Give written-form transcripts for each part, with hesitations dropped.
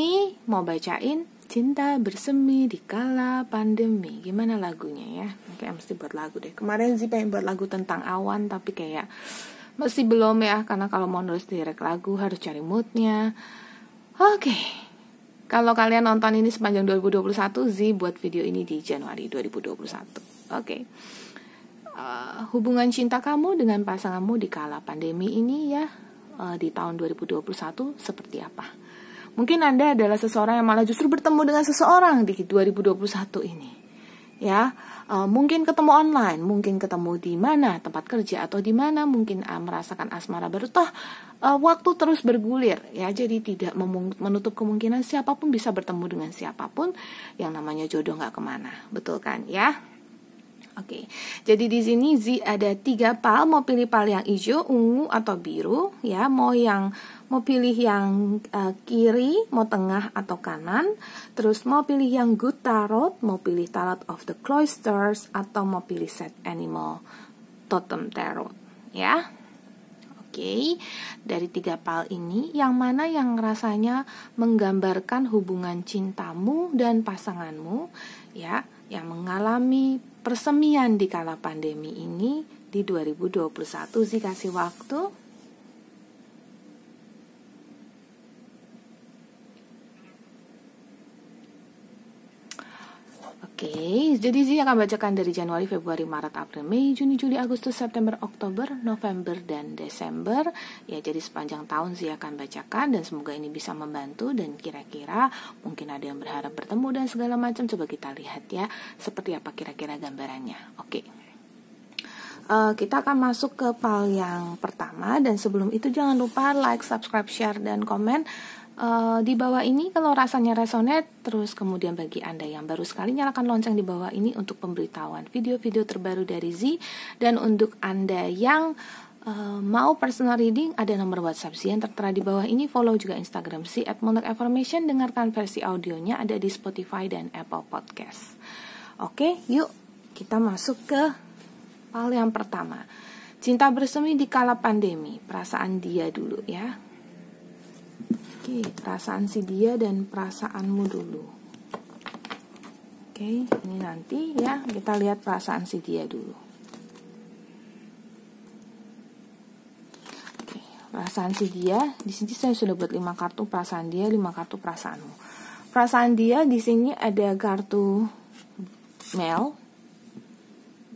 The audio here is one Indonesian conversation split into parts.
ini mau bacain Cinta Bersemi di Kala Pandemi. Gimana lagunya ya? Kayak mesti buat lagu deh. Kemarin sih pengen buat lagu tentang awan, tapi kayak masih belum ya, karena kalau mau nulis lirik lagu harus cari moodnya. Oke. Kalau kalian nonton ini sepanjang 2021, Z buat video ini di Januari 2021. Oke. Hubungan cinta kamu dengan pasanganmu di kala pandemi ini ya, di tahun 2021 seperti apa? Mungkin Anda adalah seseorang yang malah justru bertemu dengan seseorang di 2021 ini. Ya, mungkin ketemu online, mungkin ketemu di mana, tempat kerja atau di mana, mungkin merasakan asmara baru. Toh waktu terus bergulir ya, jadi tidak menutup kemungkinan siapapun bisa bertemu dengan siapapun. Yang namanya jodoh nggak kemana, betul kan ya? Oke, jadi di sini Z ada 3 pal, mau pilih pal yang hijau, ungu atau biru ya, mau pilih yang kiri, mau tengah atau kanan, terus mau pilih yang good tarot, mau pilih tarot of the cloisters atau mau pilih set animal totem tarot ya. Oke, dari 3 pal ini yang mana yang rasanya menggambarkan hubungan cintamu dan pasanganmu ya, yang mengalami persemian di kala pandemi ini di 2021. Sih kasih waktu. Oke, jadi Zee akan bacakan dari Januari, Februari, Maret, April, Mei, Juni, Juli, Agustus, September, Oktober, November, dan Desember. Ya, jadi sepanjang tahun Zee akan bacakan dan semoga ini bisa membantu. Dan kira-kira mungkin ada yang berharap bertemu dan segala macam. Coba kita lihat ya, seperti apa kira-kira gambarannya. Oke. Kita akan masuk ke pal yang pertama. Dan sebelum itu jangan lupa like, subscribe, share, dan komen di bawah ini kalau rasanya resonate. Terus kemudian bagi Anda yang baru sekali, nyalakan lonceng di bawah ini untuk pemberitahuan video-video terbaru dari Z. Dan untuk Anda yang mau personal reading, ada nomor WhatsApp Z yang tertera di bawah ini. Follow juga Instagram Z @monarchaffirmation. Dengarkan versi audionya ada di Spotify dan Apple Podcast. Oke, yuk kita masuk ke pal yang pertama. Cinta bersemi di kala pandemi. Perasaan dia dulu ya. Oke, perasaan si dia dan perasaanmu dulu. Oke, ini nanti ya, kita lihat perasaan si dia dulu. Oke, perasaan si dia, di sini saya sudah buat 5 kartu perasaan dia, 5 kartu perasaanmu. Perasaan dia di sini ada kartu Mel.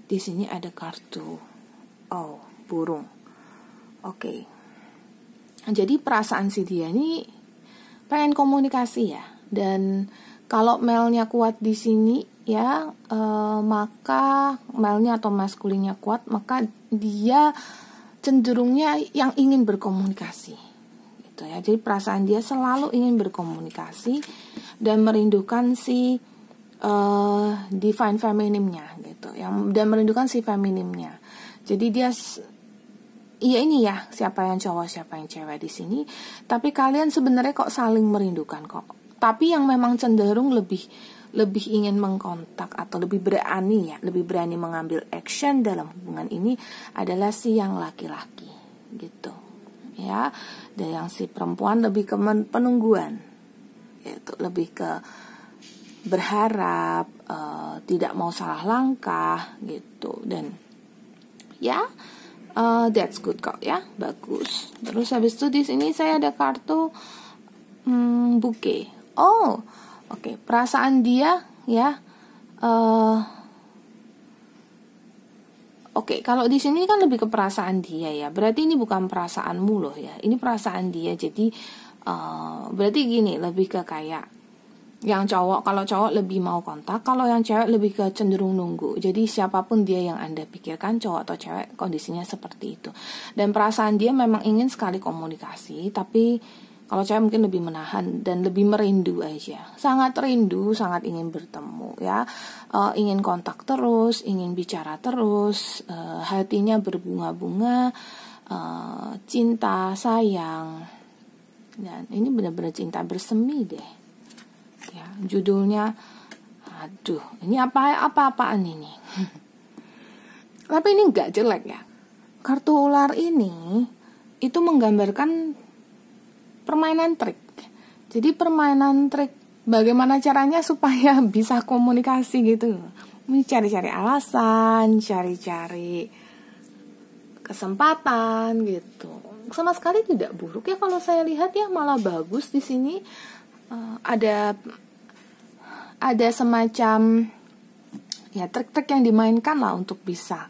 Di sini ada kartu burung. Oke. Jadi perasaan si dia ini pengen komunikasi ya, dan kalau melnya kuat di sini ya, maka melnya atau maskulinnya kuat, maka dia cenderungnya yang ingin berkomunikasi gitu ya. Jadi perasaan dia selalu ingin berkomunikasi dan merindukan si divine femininnya gitu, dan merindukan si femininnya. Jadi dia iya ini ya, siapa yang cowok, siapa yang cewek di sini. Tapi kalian sebenarnya kok saling merindukan kok. Tapi yang memang cenderung lebih ingin mengkontak atau lebih berani mengambil action dalam hubungan ini adalah si yang laki-laki gitu. Ya, dan yang si perempuan lebih ke penungguan. Gitu, lebih ke berharap, tidak mau salah langkah gitu, dan ya that's good kok ya, bagus. Terus habis itu di sini saya ada kartu bouquet. Oke, perasaan dia ya. Oke, kalau di sini kan lebih ke perasaan dia ya. Berarti ini bukan perasaanmu loh ya. Ini perasaan dia. Jadi berarti gini, lebih ke kayak yang cowok, kalau cowok lebih mau kontak, kalau yang cewek lebih ke cenderung nunggu. Jadi siapapun dia yang Anda pikirkan, cowok atau cewek, kondisinya seperti itu. Dan perasaan dia memang ingin sekali komunikasi, tapi kalau cewek mungkin lebih menahan dan lebih merindu aja. Sangat rindu, sangat ingin bertemu ya. Ingin kontak terus, ingin bicara terus, hatinya berbunga-bunga, cinta, sayang. Dan ini benar-benar cinta bersemi deh. Ya, judulnya, aduh, ini apa-apaan ini. Tapi ini nggak jelek ya. Kartu ular ini itu menggambarkan permainan trik. Jadi permainan trik bagaimana caranya supaya bisa komunikasi gitu. Ini cari-cari alasan, cari-cari kesempatan gitu. Sama sekali tidak buruk ya kalau saya lihat ya, malah bagus di sini. Ada semacam ya trik-trik yang dimainkan lah untuk bisa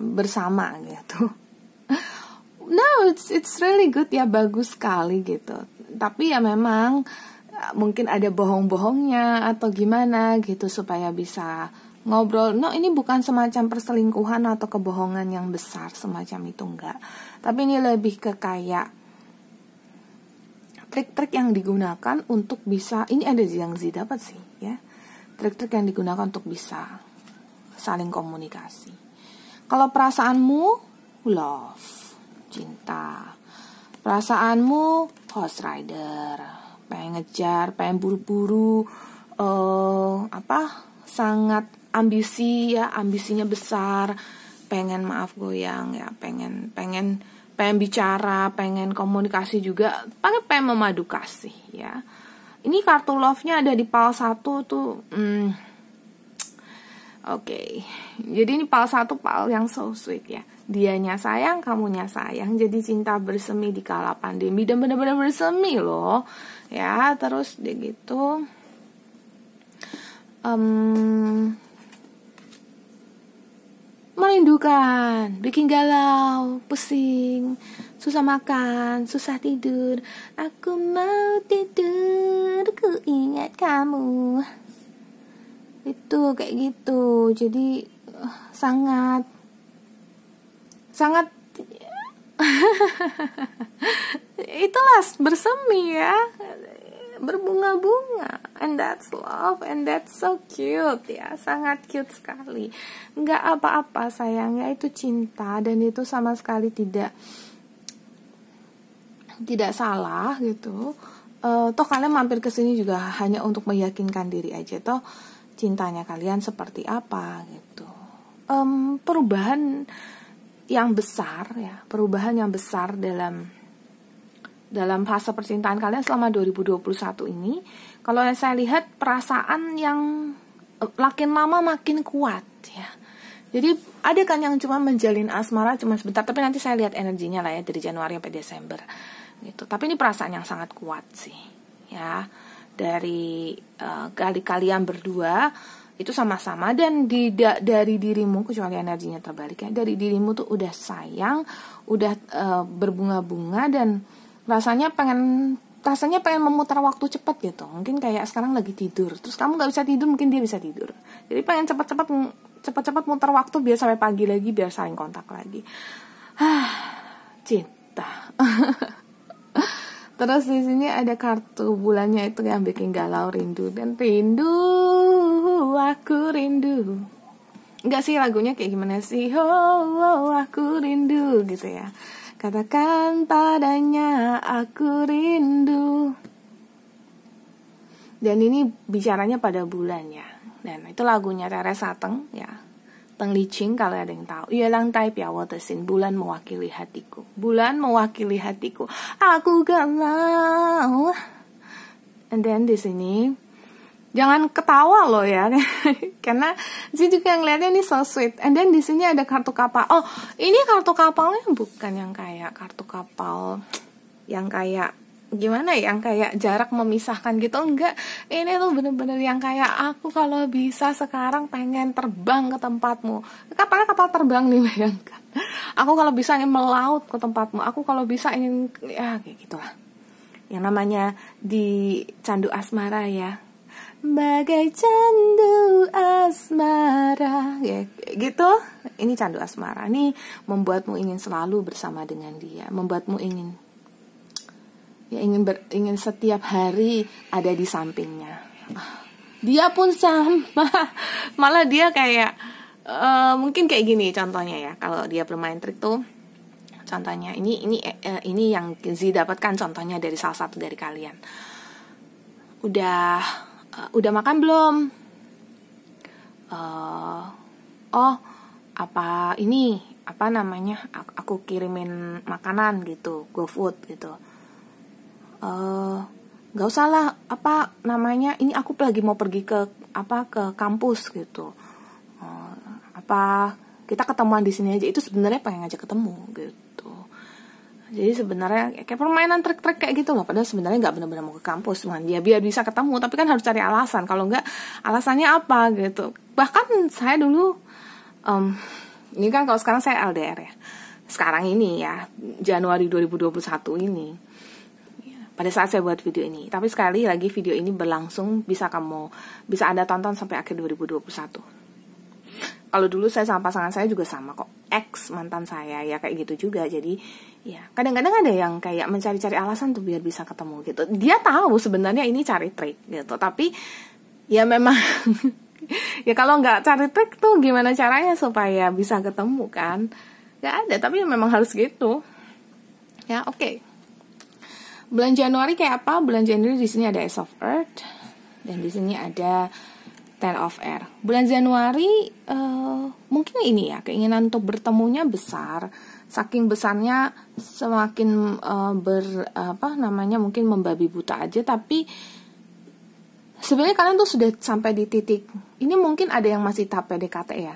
bersama gitu. No, it's really good ya, bagus sekali gitu. Tapi ya memang mungkin ada bohong-bohongnya atau gimana gitu supaya bisa ngobrol. No, ini bukan semacam perselingkuhan atau kebohongan yang besar semacam itu, enggak. Tapi ini lebih ke kayak trik-trik yang digunakan untuk bisa, ini ada yang Z dapat sih ya. Trik-trik yang digunakan untuk bisa saling komunikasi. Kalau perasaanmu love, cinta. Perasaanmu horse rider, pengen ngejar, pengen buru-buru, sangat ambisi ya, ambisinya besar, pengen maaf goyang ya, pengen bicara, pengen komunikasi juga, pengen memadu kasih ya. Ini kartu love-nya ada di pal 1 tuh. Oke. Jadi ini pal 1 pal yang so sweet ya. Dianya sayang, kamunya sayang. Jadi cinta bersemi di kala pandemi, dan benar-benar bersemi loh. Ya, terus dia gitu. Merindukan, bikin galau, pusing, susah makan, susah tidur. Aku mau tidur, ku ingat kamu. Itu kayak gitu. Jadi sangat itulah bersemi ya, berbunga-bunga, and that's love, and that's so cute ya, sangat cute sekali. Nggak apa-apa sayangnya, itu cinta, dan itu sama sekali tidak salah gitu. Toh kalian mampir ke sini juga hanya untuk meyakinkan diri aja, toh cintanya kalian seperti apa gitu. Perubahan yang besar ya, perubahan yang besar dalam fase percintaan kalian selama 2021 ini, kalau saya lihat perasaan yang makin lama makin kuat ya. Jadi ada kan yang cuma menjalin asmara cuma sebentar, tapi nanti saya lihat energinya lah ya dari Januari sampai Desember gitu. Tapi ini perasaan yang sangat kuat sih ya, dari kalian berdua itu sama-sama, dan dari dirimu, kecuali energinya terbalik ya, dari dirimu tuh udah sayang, udah berbunga-bunga, dan rasanya pengen memutar waktu cepat gitu. Mungkin kayak sekarang lagi tidur, terus kamu nggak bisa tidur, mungkin dia bisa tidur. Jadi pengen cepat-cepat mutar waktu biar sampai pagi lagi, biar saling kontak lagi. Cinta. Terus di sini ada kartu bulannya itu yang bikin galau, rindu, dan rindu, aku rindu. Enggak sih lagunya kayak gimana sih? Oh, aku rindu gitu ya. Katakan padanya aku rindu. Dan ini bicaranya pada bulan ya. Dan itu lagunya Teresa Teng ya. Teng Licing kalau ada yang tahu. Iya lang tai piawo tesin, bulan mewakili hatiku. Bulan mewakili hatiku. Aku galau. And then di sini jangan ketawa loh ya. Karena sih juga ngeliatnya ini so sweet. And then di sini ada kartu kapal. Oh, ini kartu kapalnya bukan yang kayak kartu kapal yang kayak gimana ya, yang kayak jarak memisahkan gitu, enggak. Ini tuh bener-bener yang kayak aku kalau bisa sekarang pengen terbang ke tempatmu. Kapalnya kapal terbang nih, bayangkan. Aku kalau bisa ingin melaut ke tempatmu. Aku kalau bisa ingin, ya kayak gitulah. Yang namanya di candu asmara ya. Bagai candu asmara ya, gitu. Ini candu asmara. Ini membuatmu ingin selalu bersama dengan dia, membuatmu ingin setiap hari ada di sampingnya. Dia pun sama. Malah dia kayak mungkin kayak gini contohnya ya. Kalau dia bermain trik tuh, contohnya ini yang Z dapatkan contohnya dari salah satu dari kalian. Udah makan belum? Apa namanya? Aku kirimin makanan gitu, GoFood gitu. nggak usah lah apa namanya, ini aku lagi mau pergi ke kampus gitu, apa kita ketemuan di sini aja, itu sebenarnya pengen ngajak ketemu gitu. Jadi sebenarnya kayak permainan trik-trik kayak gitu loh, padahal sebenarnya nggak benar-benar mau ke kampus, cuman dia biar bisa ketemu, tapi kan harus cari alasan, kalau nggak alasannya apa gitu. Bahkan saya dulu ini kan kalau sekarang saya LDR ya, sekarang ini ya Januari 2021 ini pada saat saya buat video ini. Tapi sekali lagi video ini berlangsung, bisa Anda tonton sampai akhir 2021. Kalau dulu saya sama pasangan saya juga sama kok, ex mantan saya ya kayak gitu juga. Jadi ya kadang-kadang ada yang kayak mencari-cari alasan tuh biar bisa ketemu gitu. Dia tahu sebenarnya ini cari trik gitu, tapi ya memang ya kalau nggak cari trik tuh gimana caranya supaya bisa ketemu kan? Nggak ada, tapi memang harus gitu. Ya oke. Bulan Januari kayak apa? Bulan Januari di sini ada Ace of Earth dan di sini ada Ten of Air. Bulan Januari mungkin ini ya, keinginan untuk bertemunya besar. Saking besarnya semakin mungkin membabi buta aja. Tapi sebenarnya kalian tuh sudah sampai di titik ini, mungkin ada yang masih tahap PDKT ya.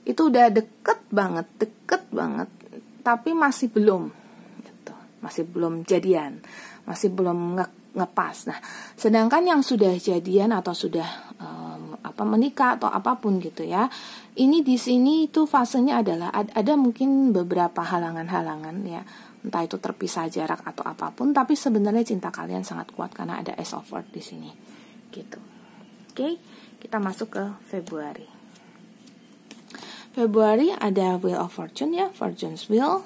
Itu udah deket banget, tapi masih belum gitu. Masih belum jadian, masih belum ngepas. Nah, sedangkan yang sudah jadian atau sudah menikah atau apapun gitu ya, ini di sini itu fasenya adalah ada mungkin beberapa halangan-halangan ya, entah itu terpisah jarak atau apapun, tapi sebenarnya cinta kalian sangat kuat karena ada Ace of Swords di sini gitu. Oke, kita masuk ke Februari. Februari ada Wheel of Fortune ya, Fortune's Wheel,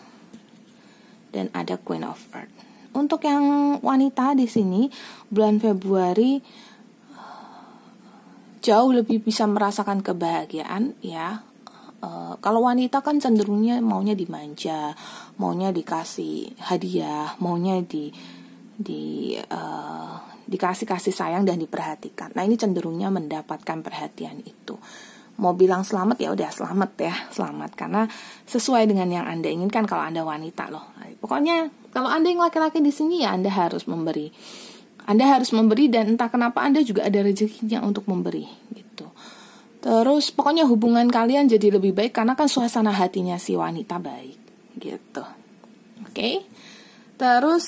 dan ada Queen of Earth. Untuk yang wanita di sini bulan Februari jauh lebih bisa merasakan kebahagiaan ya. Kalau wanita kan cenderungnya maunya dimanja, maunya dikasih hadiah, maunya dikasih kasih sayang dan diperhatikan. Nah, ini cenderungnya mendapatkan perhatian itu. Mau bilang selamat ya udah selamat karena sesuai dengan yang Anda inginkan kalau Anda wanita loh. Pokoknya kalau Anda yang laki-laki di sini ya Anda harus memberi. Anda harus memberi dan entah kenapa Anda juga ada rezekinya untuk memberi gitu. Terus pokoknya hubungan kalian jadi lebih baik karena kan suasana hatinya si wanita baik gitu. Oke. Terus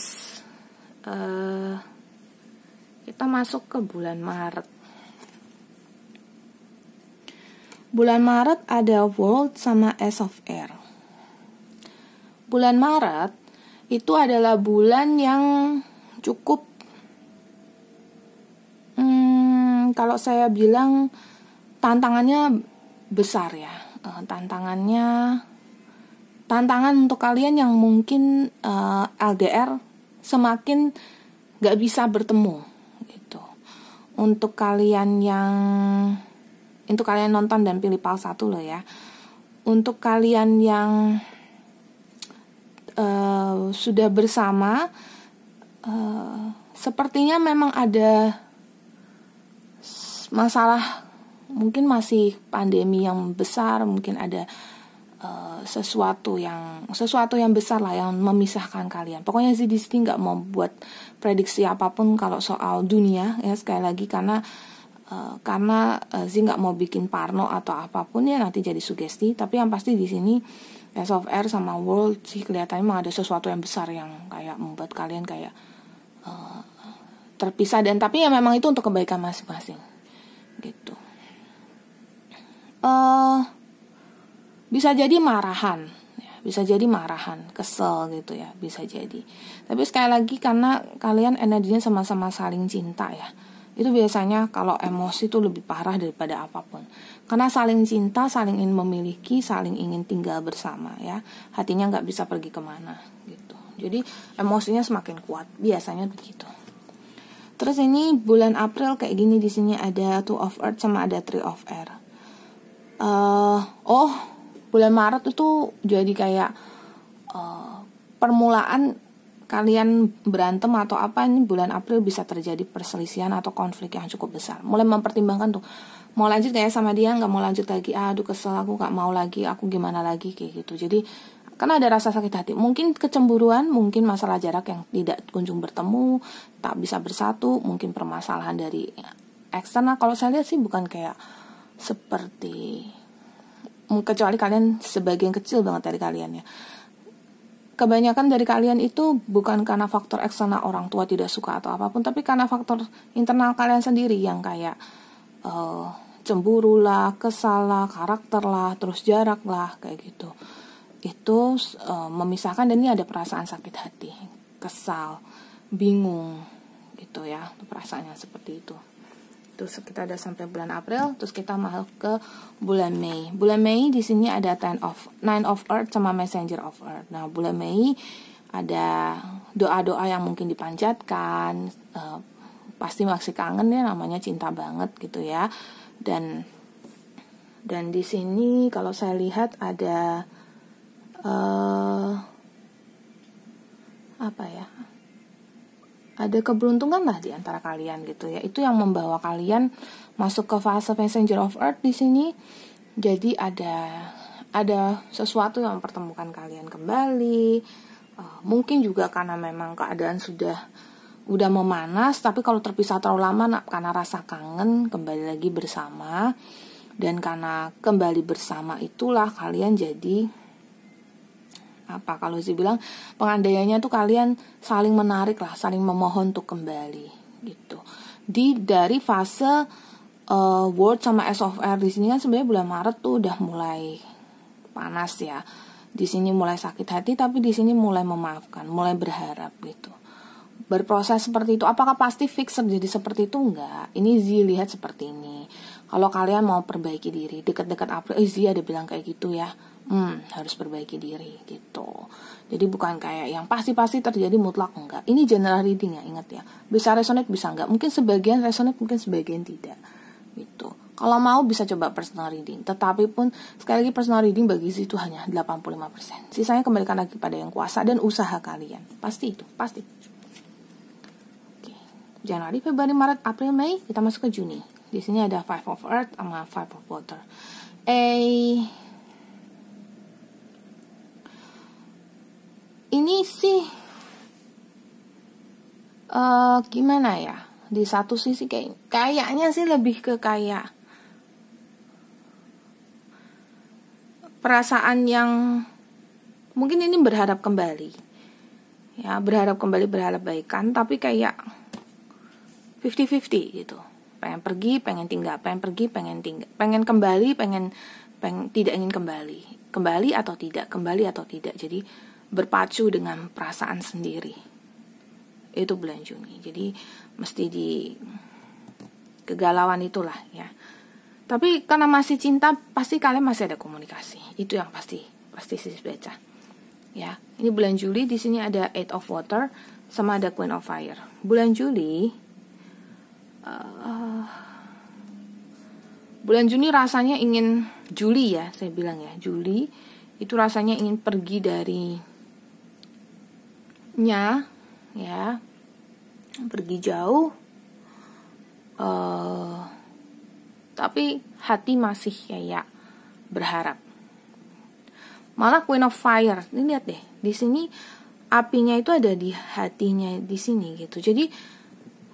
kita masuk ke bulan Maret. Bulan Maret ada World sama Ace of Air. Bulan Maret itu adalah bulan yang cukup kalau saya bilang tantangannya besar ya. Tantangan untuk kalian yang mungkin LDR semakin gak bisa bertemu gitu. Untuk kalian nonton dan pilih PAL 1 loh ya. Untuk kalian yang sudah bersama, sepertinya memang ada masalah, mungkin masih pandemi yang besar, mungkin ada sesuatu yang besar lah yang memisahkan kalian. Pokoknya sih di sini nggak mau buat prediksi apapun kalau soal dunia ya, sekali lagi karena Zee nggak mau bikin parno atau apapun ya, nanti jadi sugesti. Tapi yang pasti di sini Ace of Air sama World sih kelihatannya memang ada sesuatu yang besar yang kayak membuat kalian kayak terpisah, dan tapi ya memang itu untuk kebaikan masing-masing gitu. Bisa jadi marahan ya, bisa jadi marahan, kesel gitu ya, bisa jadi. Tapi sekali lagi karena kalian energinya sama-sama saling cinta ya, itu biasanya kalau emosi itu lebih parah daripada apapun. Karena saling cinta, saling ingin memiliki, saling ingin tinggal bersama ya, hatinya nggak bisa pergi kemana gitu. Jadi emosinya semakin kuat, biasanya begitu. Terus ini bulan April kayak gini, di sini ada Two of Earth sama ada Three of Air. Bulan Maret itu jadi kayak permulaan kalian berantem atau apa. Ini bulan April bisa terjadi perselisihan atau konflik yang cukup besar. Mulai mempertimbangkan tuh, mau lanjut kayak sama dia, nggak mau lanjut lagi, aduh kesel aku, nggak mau lagi, aku gimana lagi kayak gitu. Jadi Karena ada rasa sakit hati. Mungkin kecemburuan, mungkin masalah jarak yang tidak kunjung bertemu, tak bisa bersatu, mungkin permasalahan dari eksternal. Kalau saya lihat sih bukan kayak seperti, kecuali kalian sebagian kecil banget dari kalian ya. Kebanyakan dari kalian itu bukan karena faktor eksternal orang tua tidak suka atau apapun, tapi karena faktor internal kalian sendiri yang kayak cemburu lah, kesal lah, karakter lah, terus jarak lah, kayak gitu. Itu memisahkan, dan ini ada perasaan sakit hati, kesal, bingung gitu ya, perasaannya seperti itu. Terus kita udah sampai bulan April, terus kita masuk ke bulan Mei. Bulan Mei di sini ada Nine of Earth sama Messenger of Earth. Nah, bulan Mei ada doa-doa yang mungkin dipanjatkan, pasti masih kangen ya, namanya cinta banget gitu ya. Dan di sini kalau saya lihat ada apa ya? Ada keberuntungan lah di antara kalian gitu ya. Itu yang membawa kalian masuk ke fase Messenger of Earth di sini. Jadi ada sesuatu yang mempertemukan kalian kembali. Mungkin juga karena memang keadaan udah memanas, tapi kalau terpisah terlalu lama karena rasa kangen kembali lagi bersama. Dan karena kembali bersama itulah kalian jadi kalau sih bilang pengandaiannya tuh kalian saling menarik lah, saling memohon untuk kembali gitu. Dari fase World sama S of Air di sini kan sebenarnya bulan Maret tuh udah mulai panas ya. Di sini mulai sakit hati, tapi di sini mulai memaafkan, mulai berharap gitu. Berproses seperti itu. Apakah pasti fix terjadi seperti itu? Enggak. Ini Zi lihat seperti ini. Kalau kalian mau perbaiki diri, dekat-dekat April, Zi ada bilang kayak gitu ya. Harus perbaiki diri gitu. Jadi bukan kayak yang pasti-pasti terjadi mutlak, enggak. Ini general reading ya, ingat ya. Bisa resonate, bisa enggak. Mungkin sebagian resonate, mungkin sebagian tidak. Gitu. Kalau mau bisa coba personal reading. Tetapi pun sekali lagi personal reading bagi Zi itu hanya 85%. Sisanya kembalikan lagi pada yang kuasa dan usaha kalian. Pasti itu, pasti. Oke. Januari, Februari, Maret, April, Mei, kita masuk ke Juni. Di sini ada Five of Earth sama Five of Water. Ini sih gimana ya? Di satu sisi kayaknya sih lebih ke kayak perasaan yang mungkin ini berharap kembali. Ya, berharap baikan, tapi kayak 50-50 gitu. Pengen pergi, pengen tinggal, pengen pergi, pengen tinggal, pengen kembali, pengen tidak ingin kembali atau tidak, jadi berpacu dengan perasaan sendiri. Itu bulan Juni. Jadi mesti di kegalauan itulah ya. Tapi karena masih cinta, pasti kalian masih ada komunikasi. Itu yang pasti sih baca. Ya, ini bulan Juli, di sini ada Eight of Water sama ada Queen of Fire. Bulan Juli bulan Juni rasanya ingin Juli ya, saya bilang ya. Juli itu rasanya ingin pergi dari ya, pergi jauh, tapi hati masih kayak berharap. Malah Queen of Fire, ini lihat deh, di sini apinya itu ada di hatinya di sini gitu. Jadi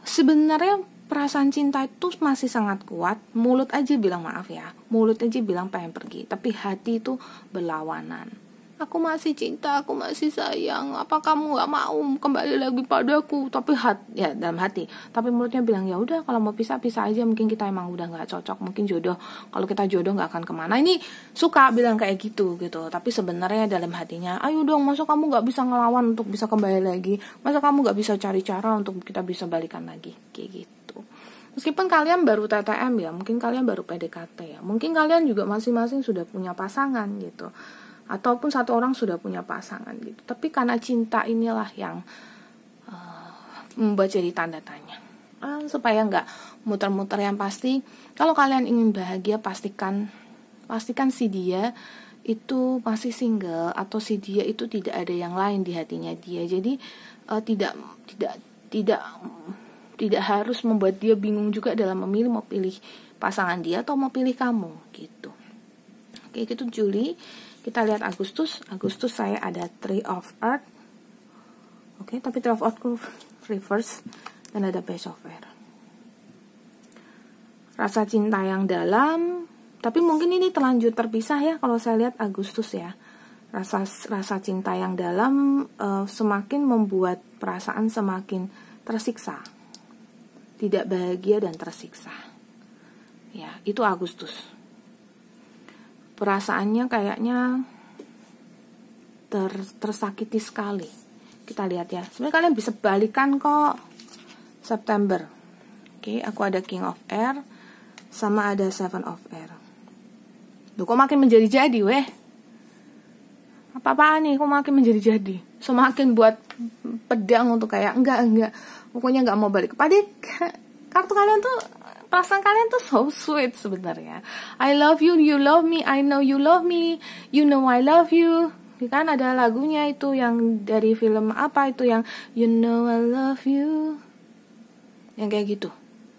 sebenarnya perasaan cinta itu masih sangat kuat. Mulut aja bilang maaf ya, mulut aja bilang pengen pergi, tapi hati itu berlawanan. Aku masih cinta, aku masih sayang. Apa kamu nggak mau kembali lagi padaku? Tapi ya dalam hati. Tapi mulutnya bilang ya udah, kalau mau pisah aja. Mungkin kita emang udah nggak cocok. Mungkin jodoh. Kalau kita jodoh nggak akan kemana. Ini suka bilang kayak gitu. Tapi sebenarnya dalam hatinya, ayo dong, masa kamu nggak bisa ngelawan untuk bisa kembali lagi? Masa kamu nggak bisa cari cara untuk kita bisa balikan lagi? Kayak gitu. Meskipun kalian baru TTM ya, mungkin kalian baru PDKT ya, mungkin kalian juga masing-masing sudah punya pasangan gitu. Ataupun satu orang sudah punya pasangan gitu. Tapi karena cinta inilah yang membuat jadi tanda tanya. Supaya nggak muter-muter, yang pasti kalau kalian ingin bahagia, pastikan si dia itu masih single, atau si dia itu tidak ada yang lain di hatinya dia. Jadi tidak harus membuat dia bingung juga dalam memilih mau pilih pasangan dia atau mau pilih kamu gitu. Oke, itu Juli. Kita lihat Agustus. Agustus saya ada Three of Earth. Oke, tapi Three of Earth reverse dan ada Page of Air. Rasa cinta yang dalam, tapi mungkin ini terlanjur terpisah ya kalau saya lihat Agustus ya. Rasa cinta yang dalam semakin membuat perasaan semakin tersiksa. Tidak bahagia dan tersiksa. Ya, itu Agustus. Perasaannya kayaknya tersakiti sekali. Kita lihat ya. Sebenarnya kalian bisa balikan kok. September. Oke, aku ada King of Air sama ada Seven of Air. Duh, kok makin menjadi-jadi weh. Apa-apaan nih, kok makin menjadi-jadi. Semakin buat pedang untuk kayak enggak. Pokoknya enggak mau balik. Padahal kartu kalian tuh, perasaan kalian tuh so sweet sebenarnya. I love you, you love me, I know you love me, you know I love you. Kan ada lagunya itu yang dari film apa itu yang you know I love you. Yang kayak gitu.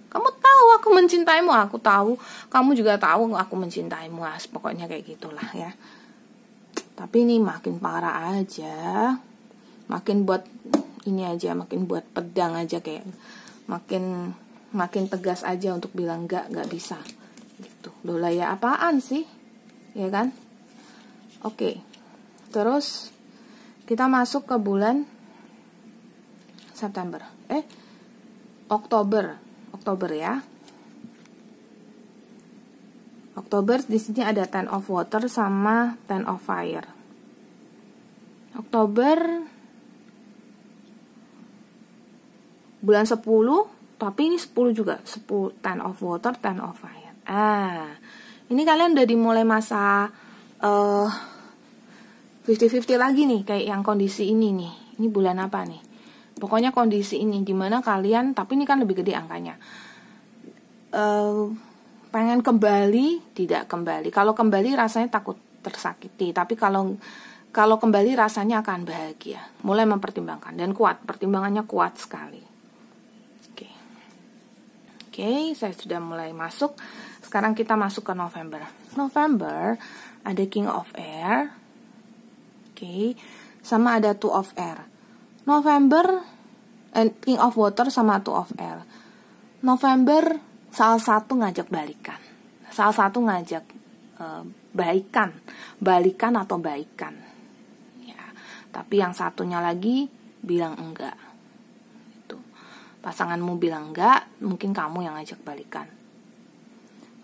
Kamu tahu aku mencintaimu, aku tahu. Kamu juga tahu aku mencintaimu. Pokoknya kayak gitulah ya. Tapi ini makin parah aja. Makin buat ini aja, makin buat pedang aja kayak makin tegas aja untuk bilang enggak bisa. Gitu. Loh ya apaan sih? Ya kan? Oke. Terus kita masuk ke bulan September. Oktober ya. Oktober di sini ada Ten of Water sama Ten of Fire. Oktober bulan 10, tapi ini 10 juga. 10 Ten of Water, Ten of Fire. Ini kalian udah dimulai masa 50-50 lagi nih, kayak yang kondisi ini nih. Ini bulan apa nih? Pokoknya kondisi ini dimana kalian, tapi ini kan lebih gede angkanya. Pengen kembali, tidak kembali. Kalau kembali rasanya takut tersakiti, tapi kalau kembali rasanya akan bahagia. Mulai mempertimbangkan dan kuat, pertimbangannya kuat sekali. Oke, saya sudah mulai masuk. Sekarang kita masuk ke November. November ada King of Air. Oke, sama ada Two of Air. November King of Water sama Two of Air. November salah satu ngajak balikan. Salah satu ngajak balikan atau baikan. Ya, tapi yang satunya lagi bilang enggak. Itu. Pasanganmu bilang enggak, mungkin kamu yang ngajak balikan.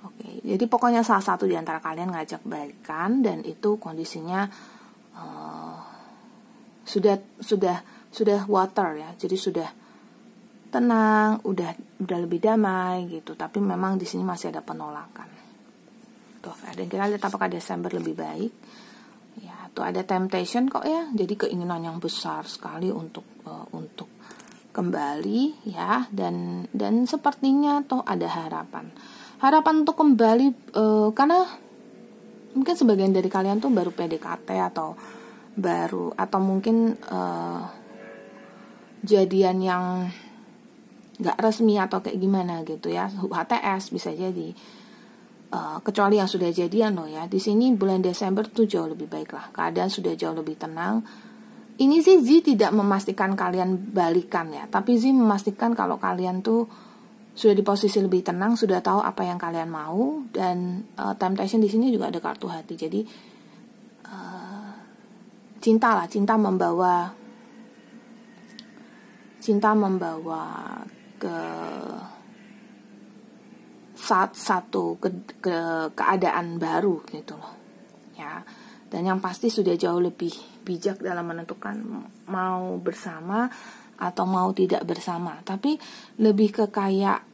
Oke, jadi pokoknya salah satu di antara kalian ngajak balikan dan itu kondisinya sudah water ya, jadi sudah tenang, udah lebih damai gitu. Tapi memang di sini masih ada penolakan. Tuh, dan kita lihat apakah Desember lebih baik. Ya, tuh ada temptation kok ya. Jadi keinginan yang besar sekali untuk kembali ya, dan sepertinya toh ada harapan untuk kembali karena mungkin sebagian dari kalian tuh baru PDKT atau mungkin jadian yang nggak resmi atau kayak gimana gitu ya, HTS bisa jadi. Kecuali yang sudah jadian loh ya. Di sini bulan Desember tuh jauh lebih baik lah, keadaan sudah jauh lebih tenang. Ini sih Z tidak memastikan kalian balikan ya, tapi Z memastikan kalau kalian tuh sudah di posisi lebih tenang, sudah tahu apa yang kalian mau, dan temptation di sini juga ada kartu hati. Jadi cinta membawa ke satu keadaan baru gitu loh ya. Dan yang pasti sudah jauh lebih bijak dalam menentukan mau bersama atau mau tidak bersama. Tapi lebih ke kayak,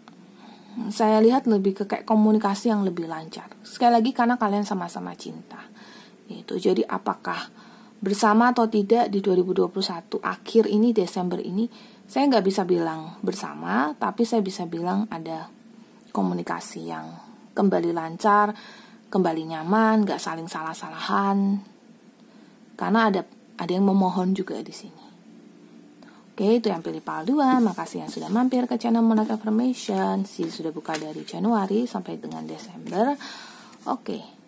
saya lihat lebih ke kayak komunikasi yang lebih lancar. Sekali lagi karena kalian sama-sama cinta gitu. Jadi apakah bersama atau tidak di 2021 akhir ini, Desember ini, saya nggak bisa bilang bersama, tapi saya bisa bilang ada komunikasi yang kembali lancar, kembali nyaman, nggak saling salah-salahan, karena ada yang memohon juga di sini. Oke, itu yang pilih PAL 2. Makasih yang sudah mampir ke channel Monarch Affirmation. Sudah buka dari Januari sampai dengan Desember. Oke.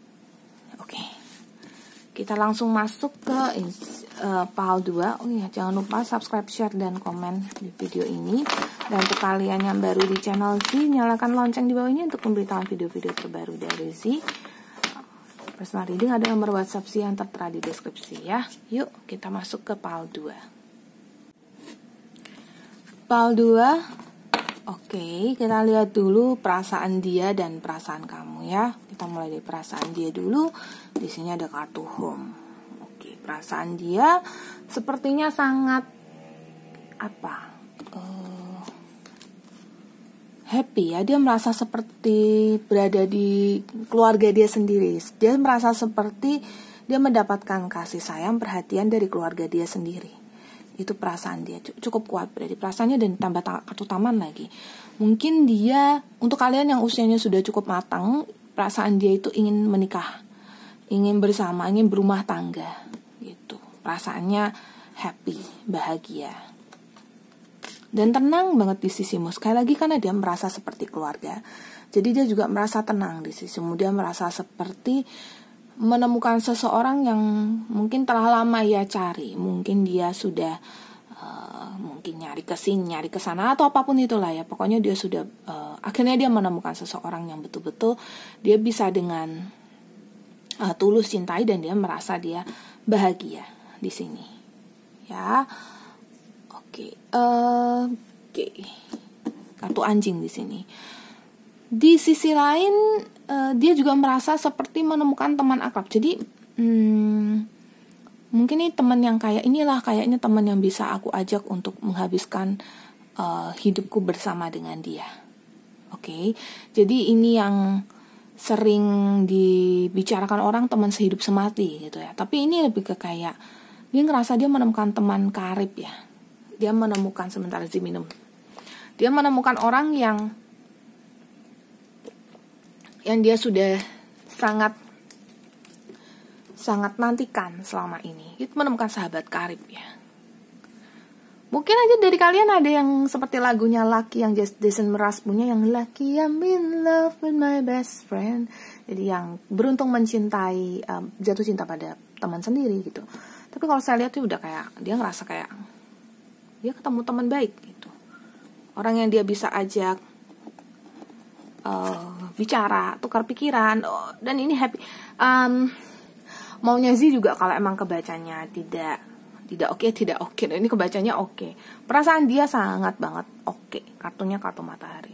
kita langsung masuk ke PAL 2. Oh iya, jangan lupa subscribe, share, dan komen di video ini. Dan untuk kalian yang baru di channel Z, nyalakan lonceng di bawah ini untuk memberitahukan video-video terbaru dari Z. Personal reading ada nomor WhatsApp Z yang tertera di deskripsi ya. Yuk kita masuk ke PAL 2. PAL 2. Oke, kita lihat dulu perasaan dia dan perasaan kamu ya. Kita mulai dari perasaan dia dulu. Di sini ada kartu home. Oke, perasaan dia sepertinya sangat happy ya. Dia merasa seperti berada di keluarga dia sendiri. Dia merasa seperti dia mendapatkan kasih sayang, perhatian dari keluarga dia sendiri. Itu perasaan dia cukup kuat, berarti perasaannya, dan tambah kartu taman lagi. Mungkin dia, untuk kalian yang usianya sudah cukup matang, perasaan dia itu ingin menikah, ingin bersama, ingin berumah tangga gitu. Perasaannya happy, bahagia, dan tenang banget di sisimu. Sekali lagi karena dia merasa seperti keluarga, jadi dia juga merasa tenang di sisimu. Dia merasa seperti menemukan seseorang yang mungkin telah lama ia cari. Mungkin dia sudah mungkin nyari ke sini, nyari ke sana, atau apapun itulah ya. Pokoknya dia sudah akhirnya dia menemukan seseorang yang betul-betul dia bisa dengan tulus cintai, dan dia merasa dia bahagia di sini. Ya. Oke. Kartu anjing di sini. Di sisi lain dia juga merasa seperti menemukan teman akrab. Jadi mungkin ini teman yang kayaknya teman yang bisa aku ajak untuk menghabiskan hidupku bersama dengan dia. Oke. Jadi ini yang sering dibicarakan orang, teman sehidup semati gitu ya. Tapi ini lebih ke kayak dia ngerasa dia menemukan teman karib ya. Dia menemukan, sebentar sih minum. Dia menemukan orang yang dia sudah sangat nantikan selama ini. Itu menemukan sahabat karib ya. Mungkin aja dari kalian ada yang seperti lagunya Lucky yang Jason Mraz punya, yang Lucky I'm in love with my best friend. Jadi yang beruntung mencintai, jatuh cinta pada teman sendiri gitu. Tapi kalau saya lihat tuh udah kayak dia ngerasa kayak dia ketemu teman baik gitu. Orang yang dia bisa ajak bicara, tukar pikiran, dan ini happy. Maunya Zi juga kalau emang kebacanya tidak oke. Ini kebacanya oke. Perasaan dia sangat banget oke. Kartunya kartu matahari.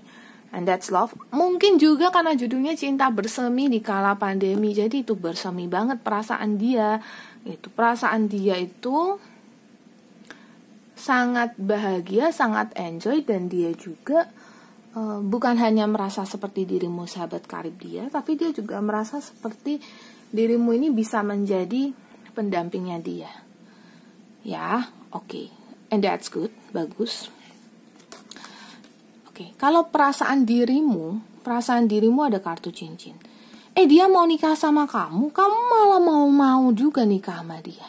And that's love. Mungkin juga karena judulnya cinta bersemi di kala pandemi. Jadi itu bersemi banget perasaan dia. Perasaan dia itu sangat bahagia, sangat enjoy, dan dia juga bukan hanya merasa seperti dirimu sahabat karib dia, tapi dia juga merasa seperti dirimu ini bisa menjadi pendampingnya dia. Ya, oke. And that's good, bagus. Oke, kalau perasaan dirimu ada kartu cincin. Dia mau nikah sama kamu malah mau juga nikah sama dia.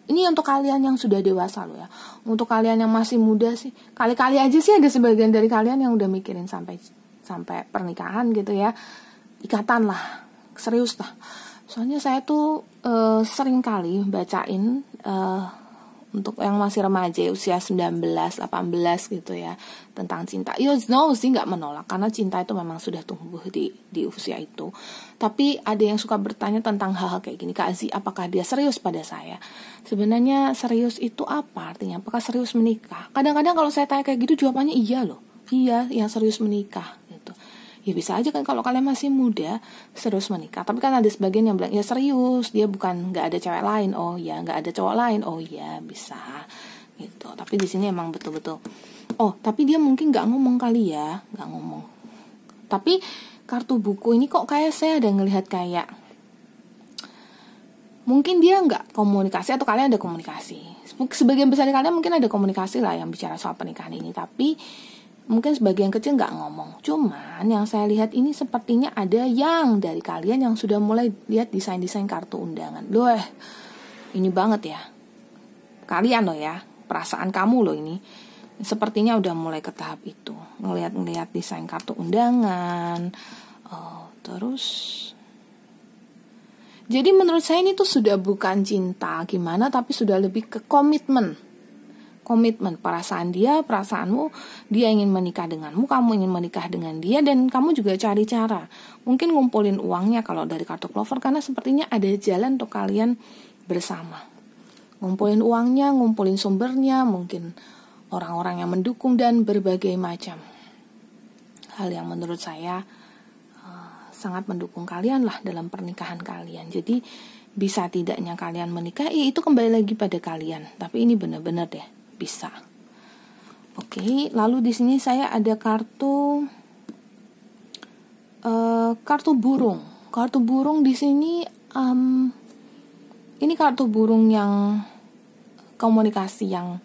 Ini untuk kalian yang sudah dewasa loh ya. Untuk kalian yang masih muda sih, kali-kali aja sih ada sebagian dari kalian yang udah mikirin sampai pernikahan gitu ya. Ikatan lah, serius lah. Soalnya saya tuh sering kali bacain untuk yang masih remaja usia 19, 18 gitu ya, tentang cinta. Sih nggak menolak, karena cinta itu memang sudah tumbuh di usia itu. Tapi ada yang suka bertanya tentang hal-hal kayak gini, Kak Zi, apakah dia serius pada saya? Sebenarnya serius itu apa artinya? Apakah serius menikah? Kadang-kadang kalau saya tanya kayak gitu, jawabannya iya loh. Iya, yang serius menikah gitu. Ya bisa aja kan kalau kalian masih muda serius menikah. Tapi kan ada sebagian yang bilang ya serius, dia bukan nggak ada cewek lain. Oh ya, nggak ada cowok lain. Oh ya, bisa gitu. Tapi di sini emang betul-betul. Tapi dia mungkin nggak ngomong kali ya, nggak ngomong. Tapi kartu buku ini kok kayak saya ada ngelihat kayak mungkin dia nggak komunikasi, atau kalian ada komunikasi. Sebagian besar dari kalian mungkin ada komunikasi lah yang bicara soal pernikahan ini, tapi mungkin sebagian kecil nggak ngomong. Cuman yang saya lihat ini sepertinya ada yang dari kalian yang sudah mulai lihat desain-desain kartu undangan. Loh, ini banget ya. Kalian loh ya, perasaan kamu loh ini. Sepertinya udah mulai ke tahap itu. Ngelihat desain kartu undangan. Terus Jadi menurut saya ini tuh sudah bukan cinta gimana, tapi sudah lebih ke komitmen. Komitmen, perasaan dia, perasaanmu, dia ingin menikah denganmu, kamu ingin menikah dengan dia, dan kamu juga cari cara. Mungkin ngumpulin uangnya kalau dari kartu Clover, karena sepertinya ada jalan untuk kalian bersama. Ngumpulin uangnya, ngumpulin sumbernya, mungkin orang-orang yang mendukung, dan berbagai macam hal yang menurut saya sangat mendukung kalian lah dalam pernikahan kalian. Jadi bisa tidaknya kalian menikah, itu kembali lagi pada kalian. Tapi ini benar-benar deh bisa. Oke, lalu di sini saya ada kartu burung. Kartu burung di sini ini kartu burung yang komunikasi yang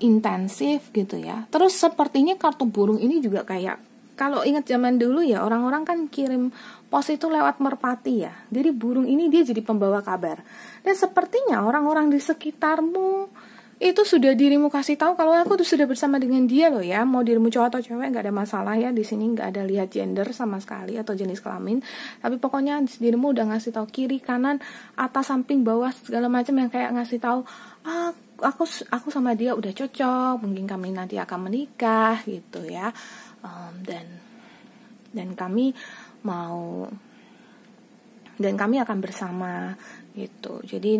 intensif gitu ya. Terus sepertinya kartu burung ini juga kayak, kalau ingat zaman dulu ya, orang-orang kan kirim pos itu lewat merpati ya. Jadi burung ini dia jadi pembawa kabar. Dan sepertinya orang-orang di sekitarmu itu sudah dirimu kasih tahu kalau aku tuh sudah bersama dengan dia loh ya. Mau dirimu cowok atau cewek nggak ada masalah ya. Di sini nggak ada lihat gender sama sekali atau jenis kelamin. Tapi pokoknya dirimu udah ngasih tahu kiri, kanan, atas, samping, bawah, segala macam yang kayak ngasih tahu, aku sama dia udah cocok, mungkin kami nanti akan menikah gitu ya. Dan kami akan bersama gitu. Jadi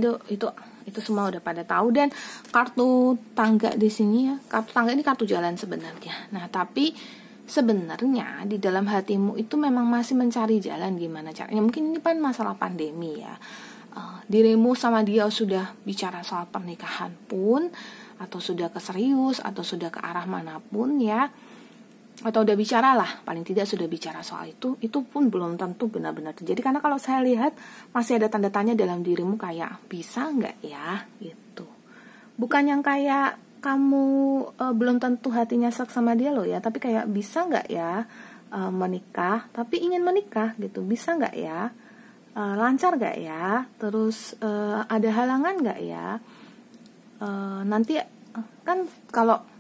itu semua udah pada tahu. Dan kartu tangga di sini ya, kartu tangga ini kartu jalan sebenarnya. Nah, tapi sebenarnya di dalam hatimu itu memang masih mencari jalan gimana caranya. Mungkin ini kan masalah pandemi ya. Dirimu sama dia sudah bicara soal pernikahan pun, atau sudah ke serius, atau sudah ke arah manapun ya, atau udah bicara lah, paling tidak sudah bicara soal itu pun belum tentu benar-benar terjadi. Karena kalau saya lihat masih ada tanda tanya dalam dirimu, kayak bisa nggak ya gitu. Bukan yang kayak kamu belum tentu hatinya sek sama dia loh ya, tapi kayak bisa nggak ya menikah, tapi ingin menikah gitu, bisa nggak ya, lancar nggak ya, terus ada halangan nggak ya, nanti kan kalau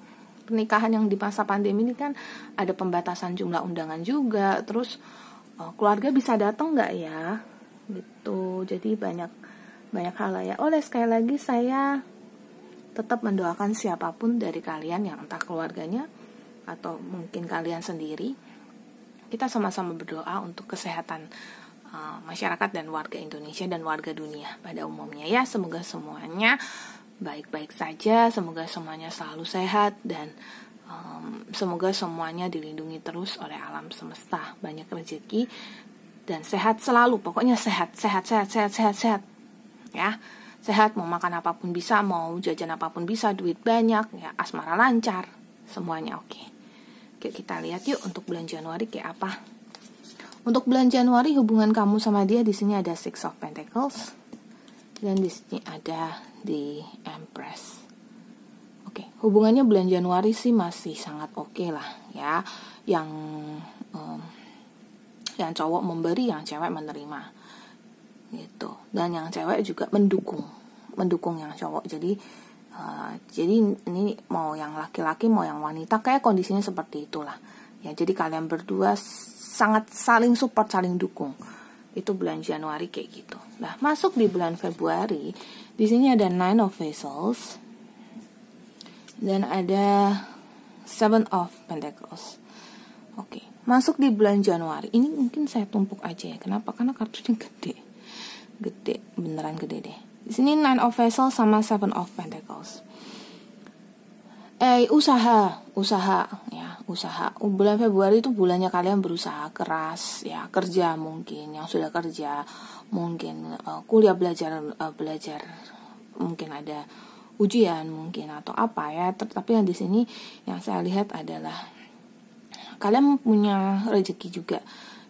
pernikahan yang di masa pandemi ini kan ada pembatasan jumlah undangan juga, terus keluarga bisa datang nggak ya gitu. Jadi banyak hal ya. Oleh sekali lagi saya tetap mendoakan siapapun dari kalian, yang entah keluarganya atau mungkin kalian sendiri, kita sama-sama berdoa untuk kesehatan masyarakat dan warga Indonesia dan warga dunia pada umumnya ya. Semoga semuanya baik-baik saja, semoga semuanya selalu sehat, dan semoga semuanya dilindungi terus oleh alam semesta, banyak rezeki dan sehat selalu. Pokoknya sehat ya, sehat, mau makan apapun bisa, mau jajan apapun bisa, duit banyak ya, asmara lancar, semuanya oke. Kita lihat yuk untuk bulan Januari kayak apa. Untuk bulan Januari hubungan kamu sama dia, di sini ada Six of Pentacles. Dan di sini ada di Empress. Oke, hubungannya bulan Januari sih masih sangat oke lah ya. Yang cowok memberi, yang cewek menerima gitu. Dan yang cewek juga mendukung yang cowok. Jadi ini mau yang laki-laki mau yang wanita, kayak kondisinya seperti itulah ya. Jadi kalian berdua sangat saling support, saling dukung. Itu bulan Januari kayak gitu. Nah, masuk di bulan Februari, di sini ada Nine of Vessels dan ada Seven of Pentacles. Oke, masuk di bulan Januari. Ini mungkin saya tumpuk aja ya. Kenapa? Karena kartunya gede, beneran gede deh. Di sini Nine of Vessels sama Seven of Pentacles. Usaha. Bulan Februari itu bulannya kalian berusaha keras ya, kerja, mungkin yang sudah kerja, mungkin kuliah, belajar, mungkin ada ujian mungkin atau apa ya. Tapi yang di sini yang saya lihat adalah kalian punya rezeki juga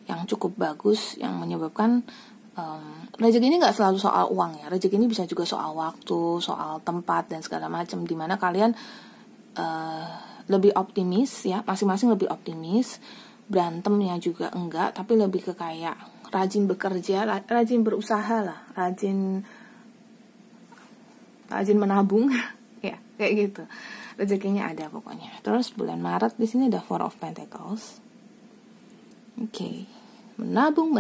yang cukup bagus, yang menyebabkan rezeki ini nggak selalu soal uang ya. Rezeki ini bisa juga soal waktu, soal tempat dan segala macam, dimana kalian lebih optimis ya, masing-masing lebih optimis. Berantemnya juga enggak, tapi lebih ke kayak rajin bekerja, rajin berusaha lah, rajin menabung ya, kayak gitu. Rezekinya ada pokoknya. Terus bulan Maret di sini ada Four of Pentacles. Oke. Menabung.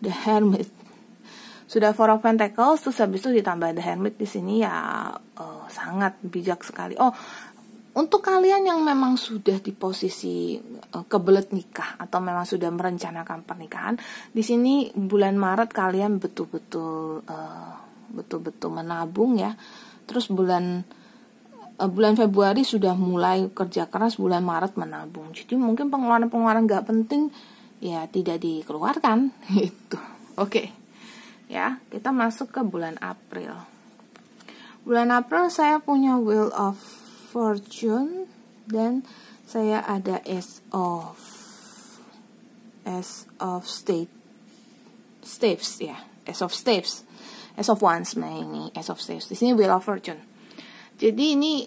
The Hermit. Sudah Four of Pentacles, terus habis itu ditambah The Hermit di sini ya, sangat bijak sekali. Oh, untuk kalian yang memang sudah di posisi kebelet nikah atau memang sudah merencanakan pernikahan, di sini bulan Maret kalian betul-betul menabung ya. Terus bulan Februari sudah mulai kerja keras, bulan Maret menabung. Jadi mungkin pengeluaran nggak penting ya tidak dikeluarkan gitu. Oke. Ya, kita masuk ke bulan April. Bulan April saya punya Wheel of Fortune dan saya ada Ace of Staves ya, Ace of Staves, Ace of Wands, nah ini Ace of Staves. Di sini Wheel of Fortune. Jadi ini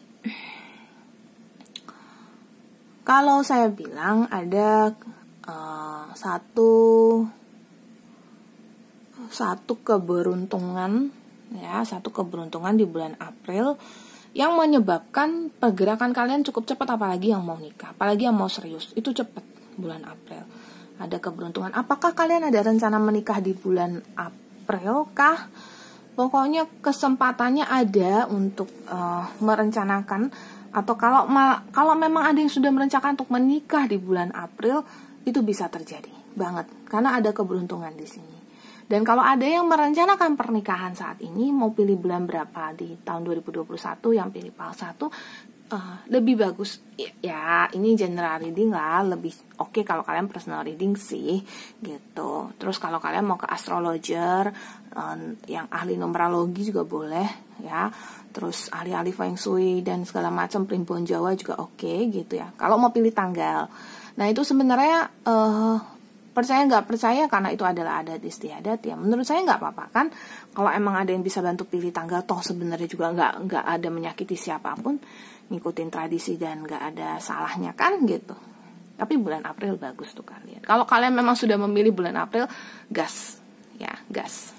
kalau saya bilang ada satu keberuntungan ya, satu keberuntungan di bulan April yang menyebabkan pergerakan kalian cukup cepat, apalagi yang mau nikah, apalagi yang mau serius, itu cepat bulan April. Ada keberuntungan. Apakah kalian ada rencana menikah di bulan April kah? Pokoknya kesempatannya ada untuk merencanakan, atau kalau memang ada yang sudah merencanakan untuk menikah di bulan April, itu bisa terjadi banget karena ada keberuntungan di sini. Dan kalau ada yang merencanakan pernikahan saat ini, mau pilih bulan berapa di tahun 2021, yang pilih PAL 1, lebih bagus. Ya, ini general reading lah, lebih oke kalau kalian personal reading sih, gitu. Terus kalau kalian mau ke astrologer, yang ahli numerologi juga boleh, ya. Terus ahli-ahli feng shui dan segala macam, primbon Jawa juga oke, gitu ya. Kalau mau pilih tanggal. Nah, itu sebenarnya percaya nggak percaya karena itu adalah adat istiadat ya, menurut saya nggak apa-apa kan kalau emang ada yang bisa bantu pilih tanggal, toh sebenarnya juga nggak ada menyakiti siapapun, ngikutin tradisi dan nggak ada salahnya kan gitu. Tapi bulan April bagus tuh kalian. Kalau kalian memang sudah memilih bulan April, gas ya, gas.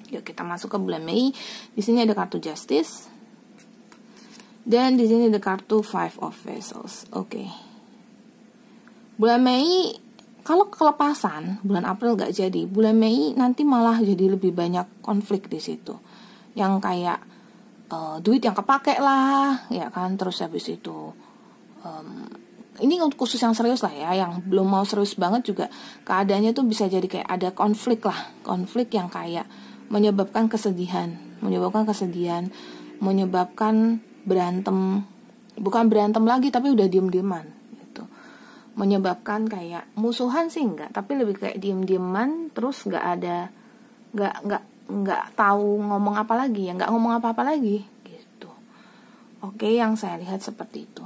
Yuk kita masuk ke bulan Mei. Di sini ada kartu Justice dan di sini ada kartu Five of Vessels. Oke. Bulan Mei, kalau kelepasan, bulan April gak jadi, bulan Mei nanti malah jadi lebih banyak konflik di situ. Yang kayak duit yang kepake lah, ya kan. Terus habis itu, ini untuk khusus yang serius lah ya, yang belum mau serius banget juga keadaannya tuh bisa jadi kayak ada konflik lah, konflik yang kayak menyebabkan kesedihan, menyebabkan berantem, bukan berantem lagi tapi udah diem-dieman. Menyebabkan kayak musuhan sih enggak, tapi lebih kayak diem-dieman, terus nggak tahu ngomong apa lagi ya, nggak ngomong apa-apa lagi gitu. Oke, yang saya lihat seperti itu.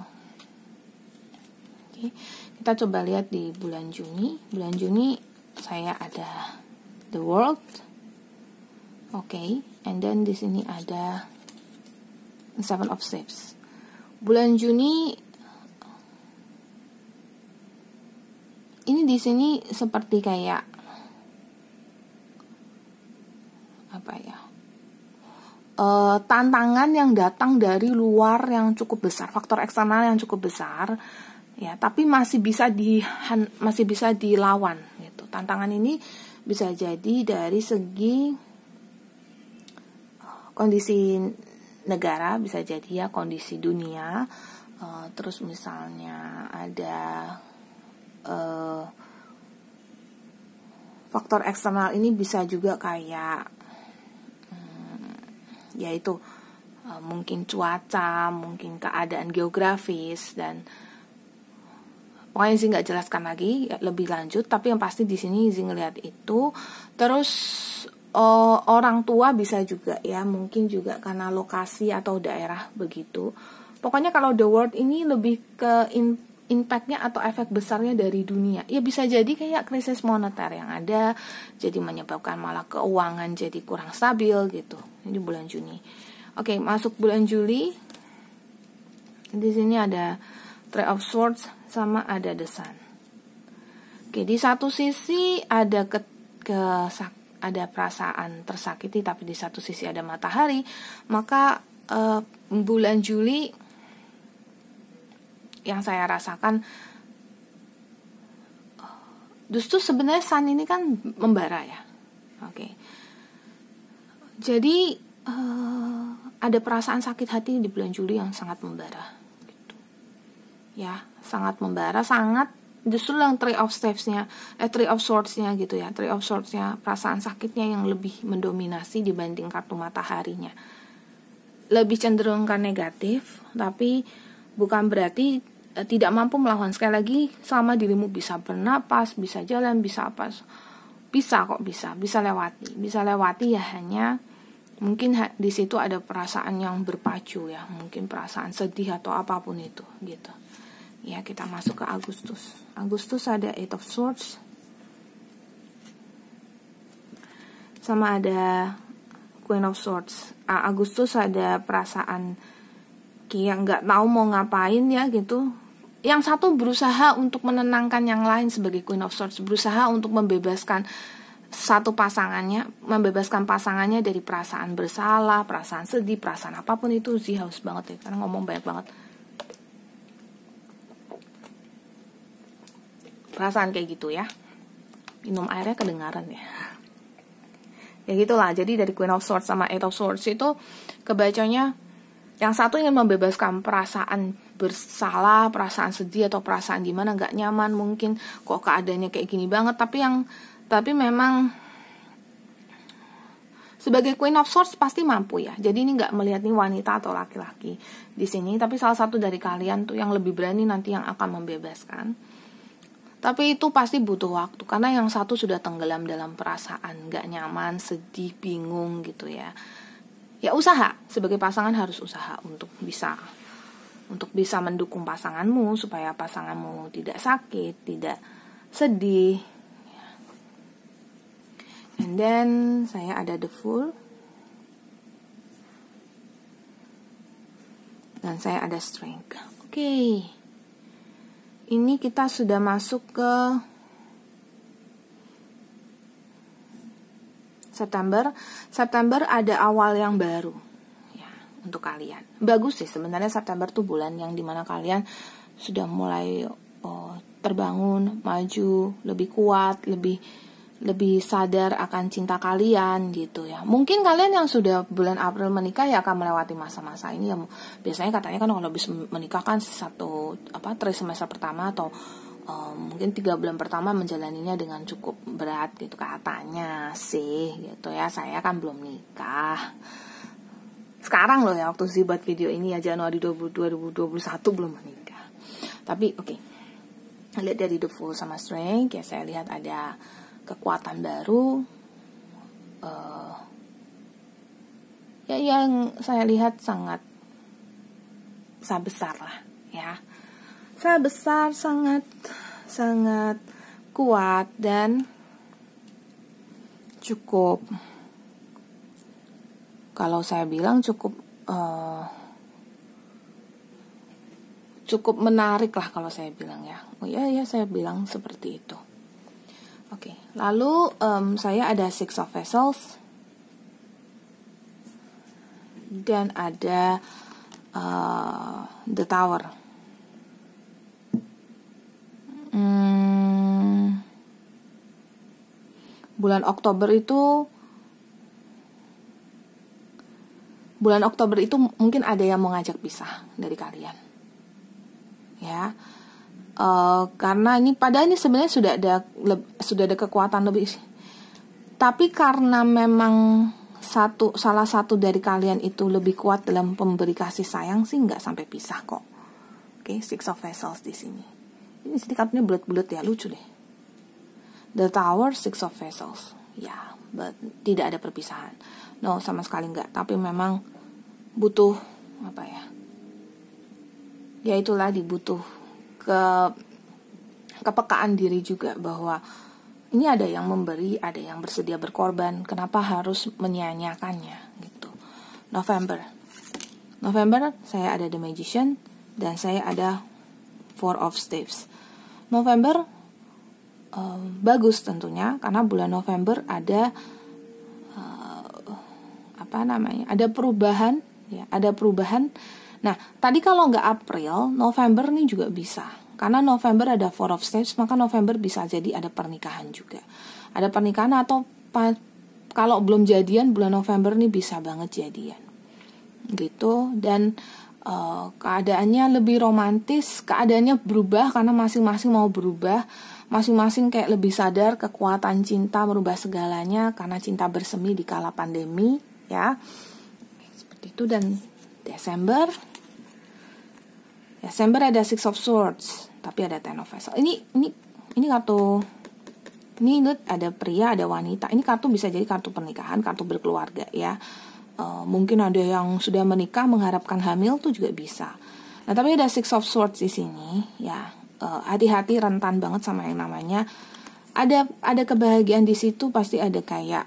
Oke, kita coba lihat di bulan Juni. Bulan Juni saya ada The World. Oke, and then di sini ada Seven of Swords. Bulan Juni ini di sini seperti kayak apa ya, tantangan yang datang dari luar yang cukup besar, faktor eksternal yang cukup besar ya, tapi masih bisa dilawan gitu. Tantangan ini bisa jadi dari segi kondisi negara, bisa jadi ya kondisi dunia, terus misalnya ada faktor eksternal ini bisa juga kayak yaitu mungkin cuaca, mungkin keadaan geografis, dan pokoknya sih nggak jelaskan lagi lebih lanjut, tapi yang pasti di sini Zee ngelihat itu. Terus orang tua bisa juga ya, mungkin juga karena lokasi atau daerah begitu. Pokoknya kalau The World ini lebih ke impact-nya atau efek besarnya dari dunia. Ya bisa jadi kayak krisis moneter yang ada, jadi menyebabkan malah keuangan jadi kurang stabil gitu. Ini bulan Juni. Oke, masuk bulan Juli. Di sini ada Three of Swords sama ada The Sun. Oke, di satu sisi ada ada perasaan tersakiti, tapi di satu sisi ada matahari. Maka bulan Juli yang saya rasakan Justru sebenarnya Sun ini kan membara ya. Oke. Jadi ada perasaan sakit hati di bulan Juli yang sangat membara gitu. Ya, sangat membara, sangat justru yang Three of Swords-nya gitu ya. Three of Swords-nya, perasaan sakitnya yang lebih mendominasi dibanding kartu mataharinya. Lebih cenderung ke negatif, tapi bukan berarti tidak mampu melawan. Sekali lagi, selama dirimu bisa bernapas, bisa jalan, bisa apa, bisa lewati ya, hanya mungkin di situ ada perasaan yang berpacu ya, mungkin perasaan sedih atau apapun itu gitu. Ya, kita masuk ke Agustus. Agustus ada Eight of Swords. Sama ada Queen of Swords. Agustus ada perasaan kayak nggak tahu mau ngapain ya gitu. Yang satu berusaha untuk menenangkan yang lain sebagai Queen of Swords, berusaha untuk membebaskan pasangannya dari perasaan bersalah, perasaan sedih, perasaan apapun itu. Haus banget ya, karena ngomong banyak banget. Perasaan kayak gitu ya. Minum airnya kedengaran ya. Ya gitulah. Jadi dari Queen of Swords sama Eight of Swords itu kebacanya yang satu ingin membebaskan perasaan bersalah, perasaan sedih atau perasaan gimana nggak nyaman, mungkin kok keadaannya kayak gini banget, tapi memang sebagai Queen of Swords pasti mampu ya. Jadi ini nggak melihat nih wanita atau laki-laki di sini, tapi salah satu dari kalian tuh yang lebih berani nanti yang akan membebaskan. Tapi itu pasti butuh waktu, karena yang satu sudah tenggelam dalam perasaan nggak nyaman, sedih, bingung gitu ya. Ya usaha, sebagai pasangan harus usaha untuk bisa mendukung pasanganmu supaya pasanganmu tidak sakit, tidak sedih. And then saya ada The Fool. Dan saya ada Strength. Oke. Ini kita sudah masuk ke September. September ada awal yang baru ya, untuk kalian. Bagus sih sebenarnya September tuh bulan yang dimana kalian sudah mulai terbangun, maju, lebih kuat, lebih sadar akan cinta kalian gitu ya. Mungkin kalian yang sudah bulan April menikah ya akan melewati masa-masa ini ya. Biasanya katanya kan kalau habis menikah kan trimester pertama atau mungkin 3 bulan pertama menjalaninya dengan cukup berat gitu katanya sih gitu ya. Saya kan belum nikah. Sekarang loh ya waktu sih buat video ini ya, Januari 2021 belum menikah. Tapi oke. Lihat dari The Fool sama Strength ya, saya lihat ada kekuatan baru ya, yang saya lihat sangat besar lah ya, sangat besar, sangat kuat dan cukup, kalau saya bilang cukup menarik lah kalau saya bilang ya. Ya saya bilang seperti itu. Oke, lalu saya ada Six of Vessels dan ada The Tower. Bulan Oktober itu mungkin ada yang mau ngajak pisah dari kalian, ya. Karena ini padahal ini sebenarnya sudah ada kekuatan lebih, tapi karena memang salah satu dari kalian itu lebih kuat dalam pemberi kasih sayang sih nggak sampai pisah kok. Oke, Six of Vessels di sini. Ini kartunya bulat-bulat ya, lucu deh. The Tower, Six of Vessels. Ya, tidak ada perpisahan. No, sama sekali nggak. Tapi memang butuh apa ya? Ya itulah, dibutuh kepekaan diri juga bahwa ini ada yang memberi, ada yang bersedia berkorban. Kenapa harus menyia-nyiakannya gitu. November saya ada The Magician dan saya ada Four of Staves. November bagus tentunya karena bulan November ada ada perubahan ya, ada perubahan. Nah, tadi kalau nggak April, November nih juga bisa. Karena November ada Four of Staves, maka November bisa jadi ada pernikahan juga. Ada pernikahan atau kalau belum jadian bulan November nih bisa banget jadian. Gitu. Dan keadaannya lebih romantis, keadaannya berubah karena masing-masing mau berubah, masing-masing kayak lebih sadar kekuatan cinta merubah segalanya karena cinta bersemi di kala pandemi, ya seperti itu. Dan Desember ada Six of Swords, tapi ada Ten of Vessels. Ini kartu, ini ada pria, ada wanita. Ini kartu bisa jadi kartu pernikahan, kartu berkeluarga, ya. Mungkin ada yang sudah menikah mengharapkan hamil tuh juga bisa. Nah, tapi ada Six of Swords di sini, ya. Hati-hati, rentan banget sama yang namanya ada kebahagiaan di situ, pasti ada kayak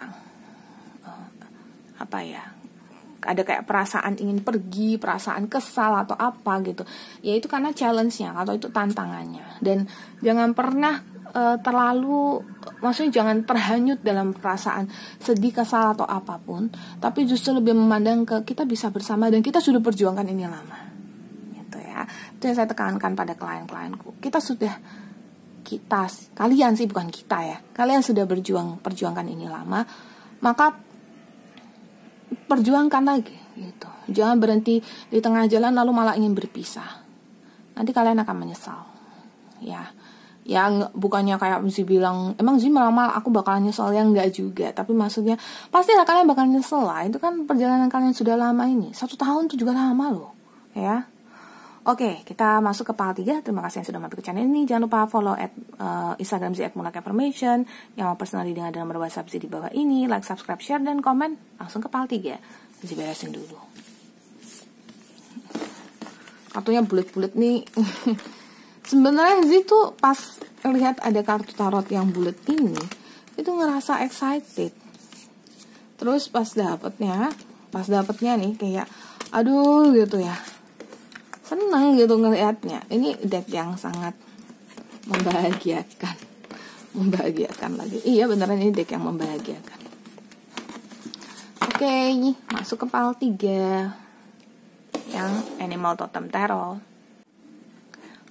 ada kayak perasaan ingin pergi, perasaan kesal atau apa gitu. Ya itu karena challenge-nya atau itu tantangannya. Dan jangan pernah maksudnya jangan terhanyut dalam perasaan sedih, kesal atau apapun, tapi justru lebih memandang ke kita bisa bersama dan kita sudah perjuangkan ini lama, gitu ya. Itu yang saya tekankan pada klien-klienku. Kalian sih, bukan kita ya, kalian sudah perjuangkan ini lama, maka perjuangkan lagi, gitu. Jangan berhenti di tengah jalan lalu malah ingin berpisah. Nanti kalian akan menyesal, ya. Ya bukannya kayak Zi bilang emang Zi malah aku bakalan nyesel, ya enggak juga, tapi maksudnya pastilah kalian bakal nyesel lah. Itu kan perjalanan kalian sudah lama ini, 1 tahun itu juga lama loh, ya. Oke, kita masuk ke part 3. Terima kasih yang sudah mampir ke channel ini. Jangan lupa follow Instagram Zi @mulakafirmation. Yang mau personal reading ada nomor WhatsApp Zi di bawah ini. Like, subscribe, share, dan komen. Langsung ke part 3. Zi beresin dulu. Kartunya bulat-bulat nih. Sebenarnya Zi tuh pas lihat ada kartu tarot yang bulat ini, itu ngerasa excited. Terus pas dapetnya nih kayak aduh gitu ya, senang gitu ngelihatnya. Ini deck yang sangat membahagiakan lagi. Iya beneran ini deck yang membahagiakan. Oke, masuk ke part 3 yang Animal Totem Tarot.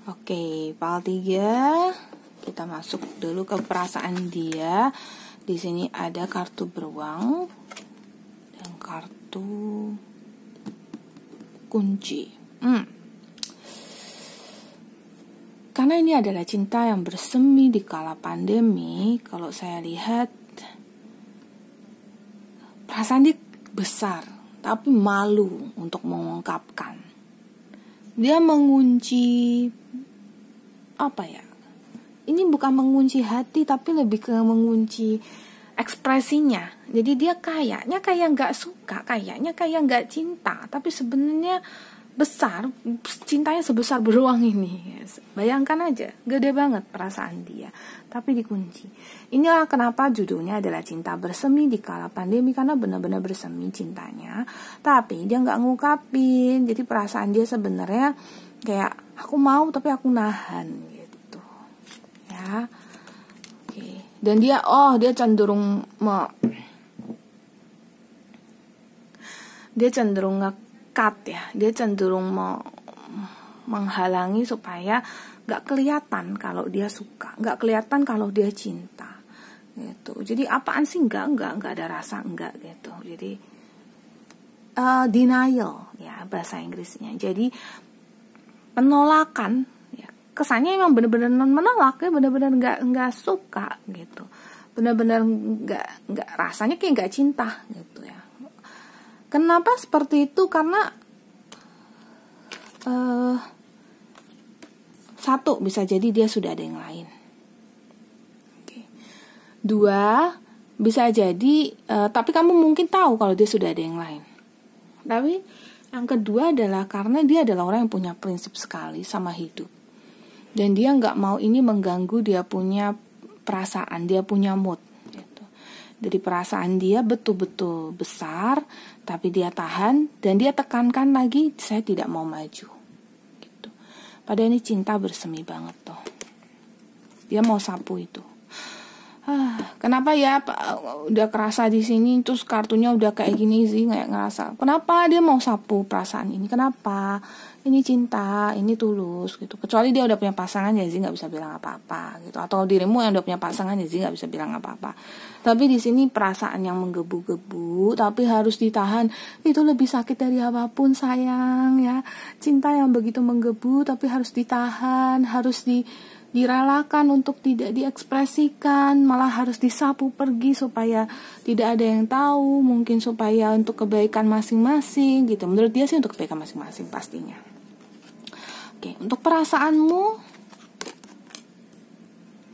Oke, part 3 kita masuk dulu ke perasaan dia. Di sini ada kartu beruang dan kartu kunci. Karena ini adalah cinta yang bersemi di kala pandemi, kalau saya lihat perasaan dia besar, tapi malu untuk mengungkapkan. Dia mengunci ini bukan mengunci hati, tapi lebih ke mengunci ekspresinya. Jadi dia kayaknya kayak nggak suka, kayaknya kayak nggak cinta, tapi sebenarnya besar, cintanya sebesar beruang ini. Bayangkan aja, gede banget perasaan dia, tapi dikunci. Inilah kenapa judulnya adalah cinta bersemi di kala pandemi, karena benar-benar bersemi cintanya, tapi dia nggak ngungkapin. Jadi perasaan dia sebenarnya kayak aku mau tapi aku nahan gitu, ya. Oke. Dan dia cenderung nge-cut ya, dia cenderung menghalangi supaya nggak kelihatan kalau dia suka, nggak kelihatan kalau dia cinta gitu. Jadi apaan sih nggak ada rasa enggak gitu. Jadi denial ya bahasa Inggrisnya. Jadi penolakan ya, kesannya emang benar-benar menolak ya, benar-benar nggak suka gitu, benar-benar nggak rasanya kayak nggak cinta gitu ya. Kenapa seperti itu? Karena satu, bisa jadi dia sudah ada yang lain. Oke. 2, bisa jadi tapi kamu mungkin tahu kalau dia sudah ada yang lain. Tapi yang kedua adalah karena dia adalah orang yang punya prinsip sekali sama hidup. Dan dia nggak mau ini mengganggu dia punya perasaan, dia punya mood. Gitu. Jadi perasaan dia betul-betul besar, tapi dia tahan dan dia tekankan lagi, saya tidak mau maju. Gitu. Padahal ini cinta bersemi banget tuh. Dia mau sapu itu. Kenapa ya udah kerasa di sini terus kartunya udah kayak gini sih, nggak ngerasa. Kenapa dia mau sapu perasaan ini? Kenapa? Ini cinta, ini tulus gitu. Kecuali dia udah punya pasangan ya sih nggak bisa bilang apa-apa gitu. Atau dirimu yang udah punya pasangan ya sih nggak bisa bilang apa-apa. Tapi di sini perasaan yang menggebu-gebu tapi harus ditahan itu lebih sakit dari apapun sayang ya. Cinta yang begitu menggebu tapi harus ditahan, harus direlakan untuk tidak diekspresikan, malah harus disapu pergi supaya tidak ada yang tahu, mungkin supaya untuk kebaikan masing-masing gitu. Menurut dia sih untuk kebaikan masing-masing pastinya. Oke, untuk perasaanmu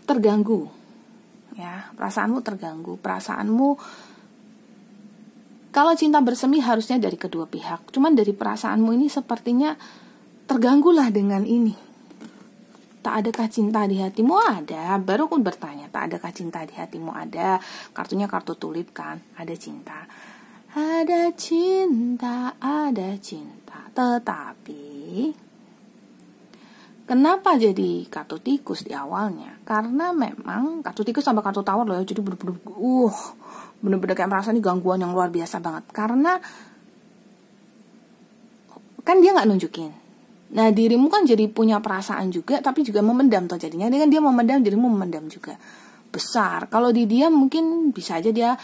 terganggu. Ya, perasaanmu terganggu. Perasaanmu kalau cinta bersemi harusnya dari kedua pihak. Cuman dari perasaanmu ini sepertinya terganggulah dengan ini. Tak adakah cinta di hatimu? Ada. Baru aku bertanya, tak adakah cinta di hatimu? Ada. Kartunya kartu tulip kan, ada cinta. Ada cinta, ada cinta. Tetapi kenapa jadi kartu tikus di awalnya? Karena memang kartu tikus sama kartu tawar loh ya. Jadi bener-bener kayak merasa ini gangguan yang luar biasa banget. Karena kan dia gak nunjukin. Nah dirimu kan jadi punya perasaan juga, tapi juga memendam toh jadinya. Dia memendam, dirimu memendam juga. Besar. Kalau di dia mungkin bisa aja dia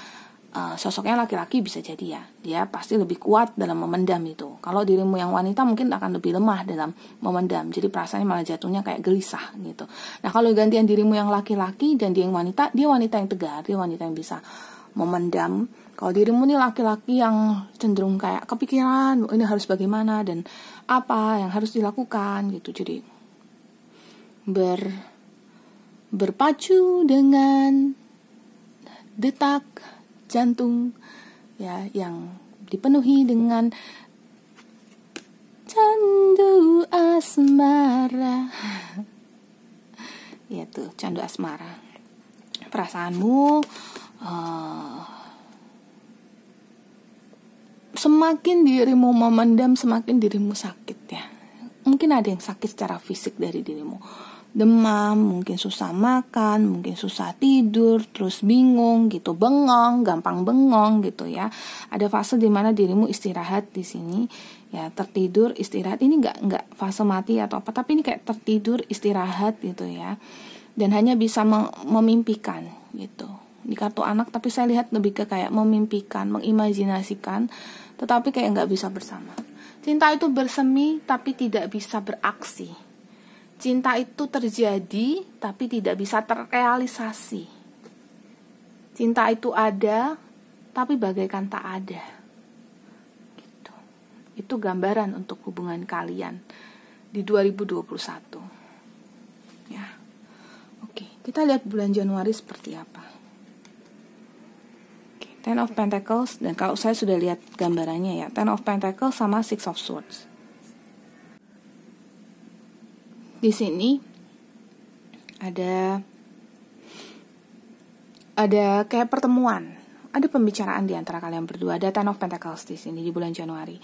sosoknya laki-laki bisa jadi ya. Dia pasti lebih kuat dalam memendam itu. Kalau dirimu yang wanita mungkin akan lebih lemah dalam memendam. Jadi perasaannya malah jatuhnya kayak gelisah gitu. Nah kalau gantian dirimu yang laki-laki dan dia yang wanita, dia wanita yang tegar, dia wanita yang bisa memendam. Kalau dirimu nih laki-laki yang cenderung kayak kepikiran ini harus bagaimana dan apa yang harus dilakukan gitu. Jadi berpacu dengan detak jantung ya yang dipenuhi dengan candu asmara. Ya tuh, candu asmara. Perasaanmu semakin dirimu memendam, semakin dirimu sakit ya. Mungkin ada yang sakit secara fisik dari dirimu. Demam, mungkin susah makan, mungkin susah tidur, terus bingung gitu, bengong, gampang bengong gitu ya. Ada fase di mana dirimu istirahat di sini ya, tertidur, istirahat. Ini enggak fase mati atau apa, tapi ini kayak tertidur, istirahat gitu ya. Dan hanya bisa memimpikan gitu. Di kartu anak tapi saya lihat lebih ke kayak memimpikan, mengimajinasikan, tetapi kayak nggak bisa bersama. Cinta itu bersemi tapi tidak bisa beraksi. Cinta itu terjadi tapi tidak bisa terrealisasi. Cinta itu ada tapi bagaikan tak ada. Gitu. Itu gambaran untuk hubungan kalian di 2021. Ya. Oke, kita lihat bulan Januari seperti apa. Ten of Pentacles, dan kalau saya sudah lihat gambarannya ya, Ten of Pentacles sama Six of Swords. Di sini ada kayak pertemuan, ada pembicaraan di antara kalian berdua. Ada Ten of Pentacles di sini di bulan Januari.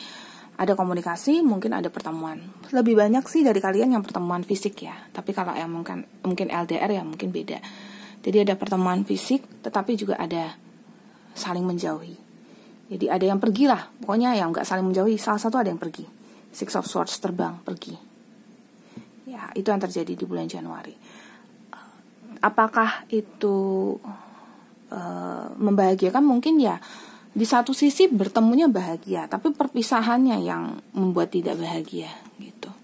Ada komunikasi, mungkin ada pertemuan. Lebih banyak sih dari kalian yang pertemuan fisik ya. Tapi kalau yang mungkin LDR ya mungkin beda. Jadi ada pertemuan fisik, tetapi juga ada saling menjauhi. Jadi ada yang pergi lah, pokoknya yang nggak saling menjauhi, salah satu ada yang pergi. Six of Swords terbang, pergi. Ya, itu yang terjadi di bulan Januari. Apakah itu membahagiakan? Mungkin ya, di satu sisi bertemunya bahagia, tapi perpisahannya yang membuat tidak bahagia gitu.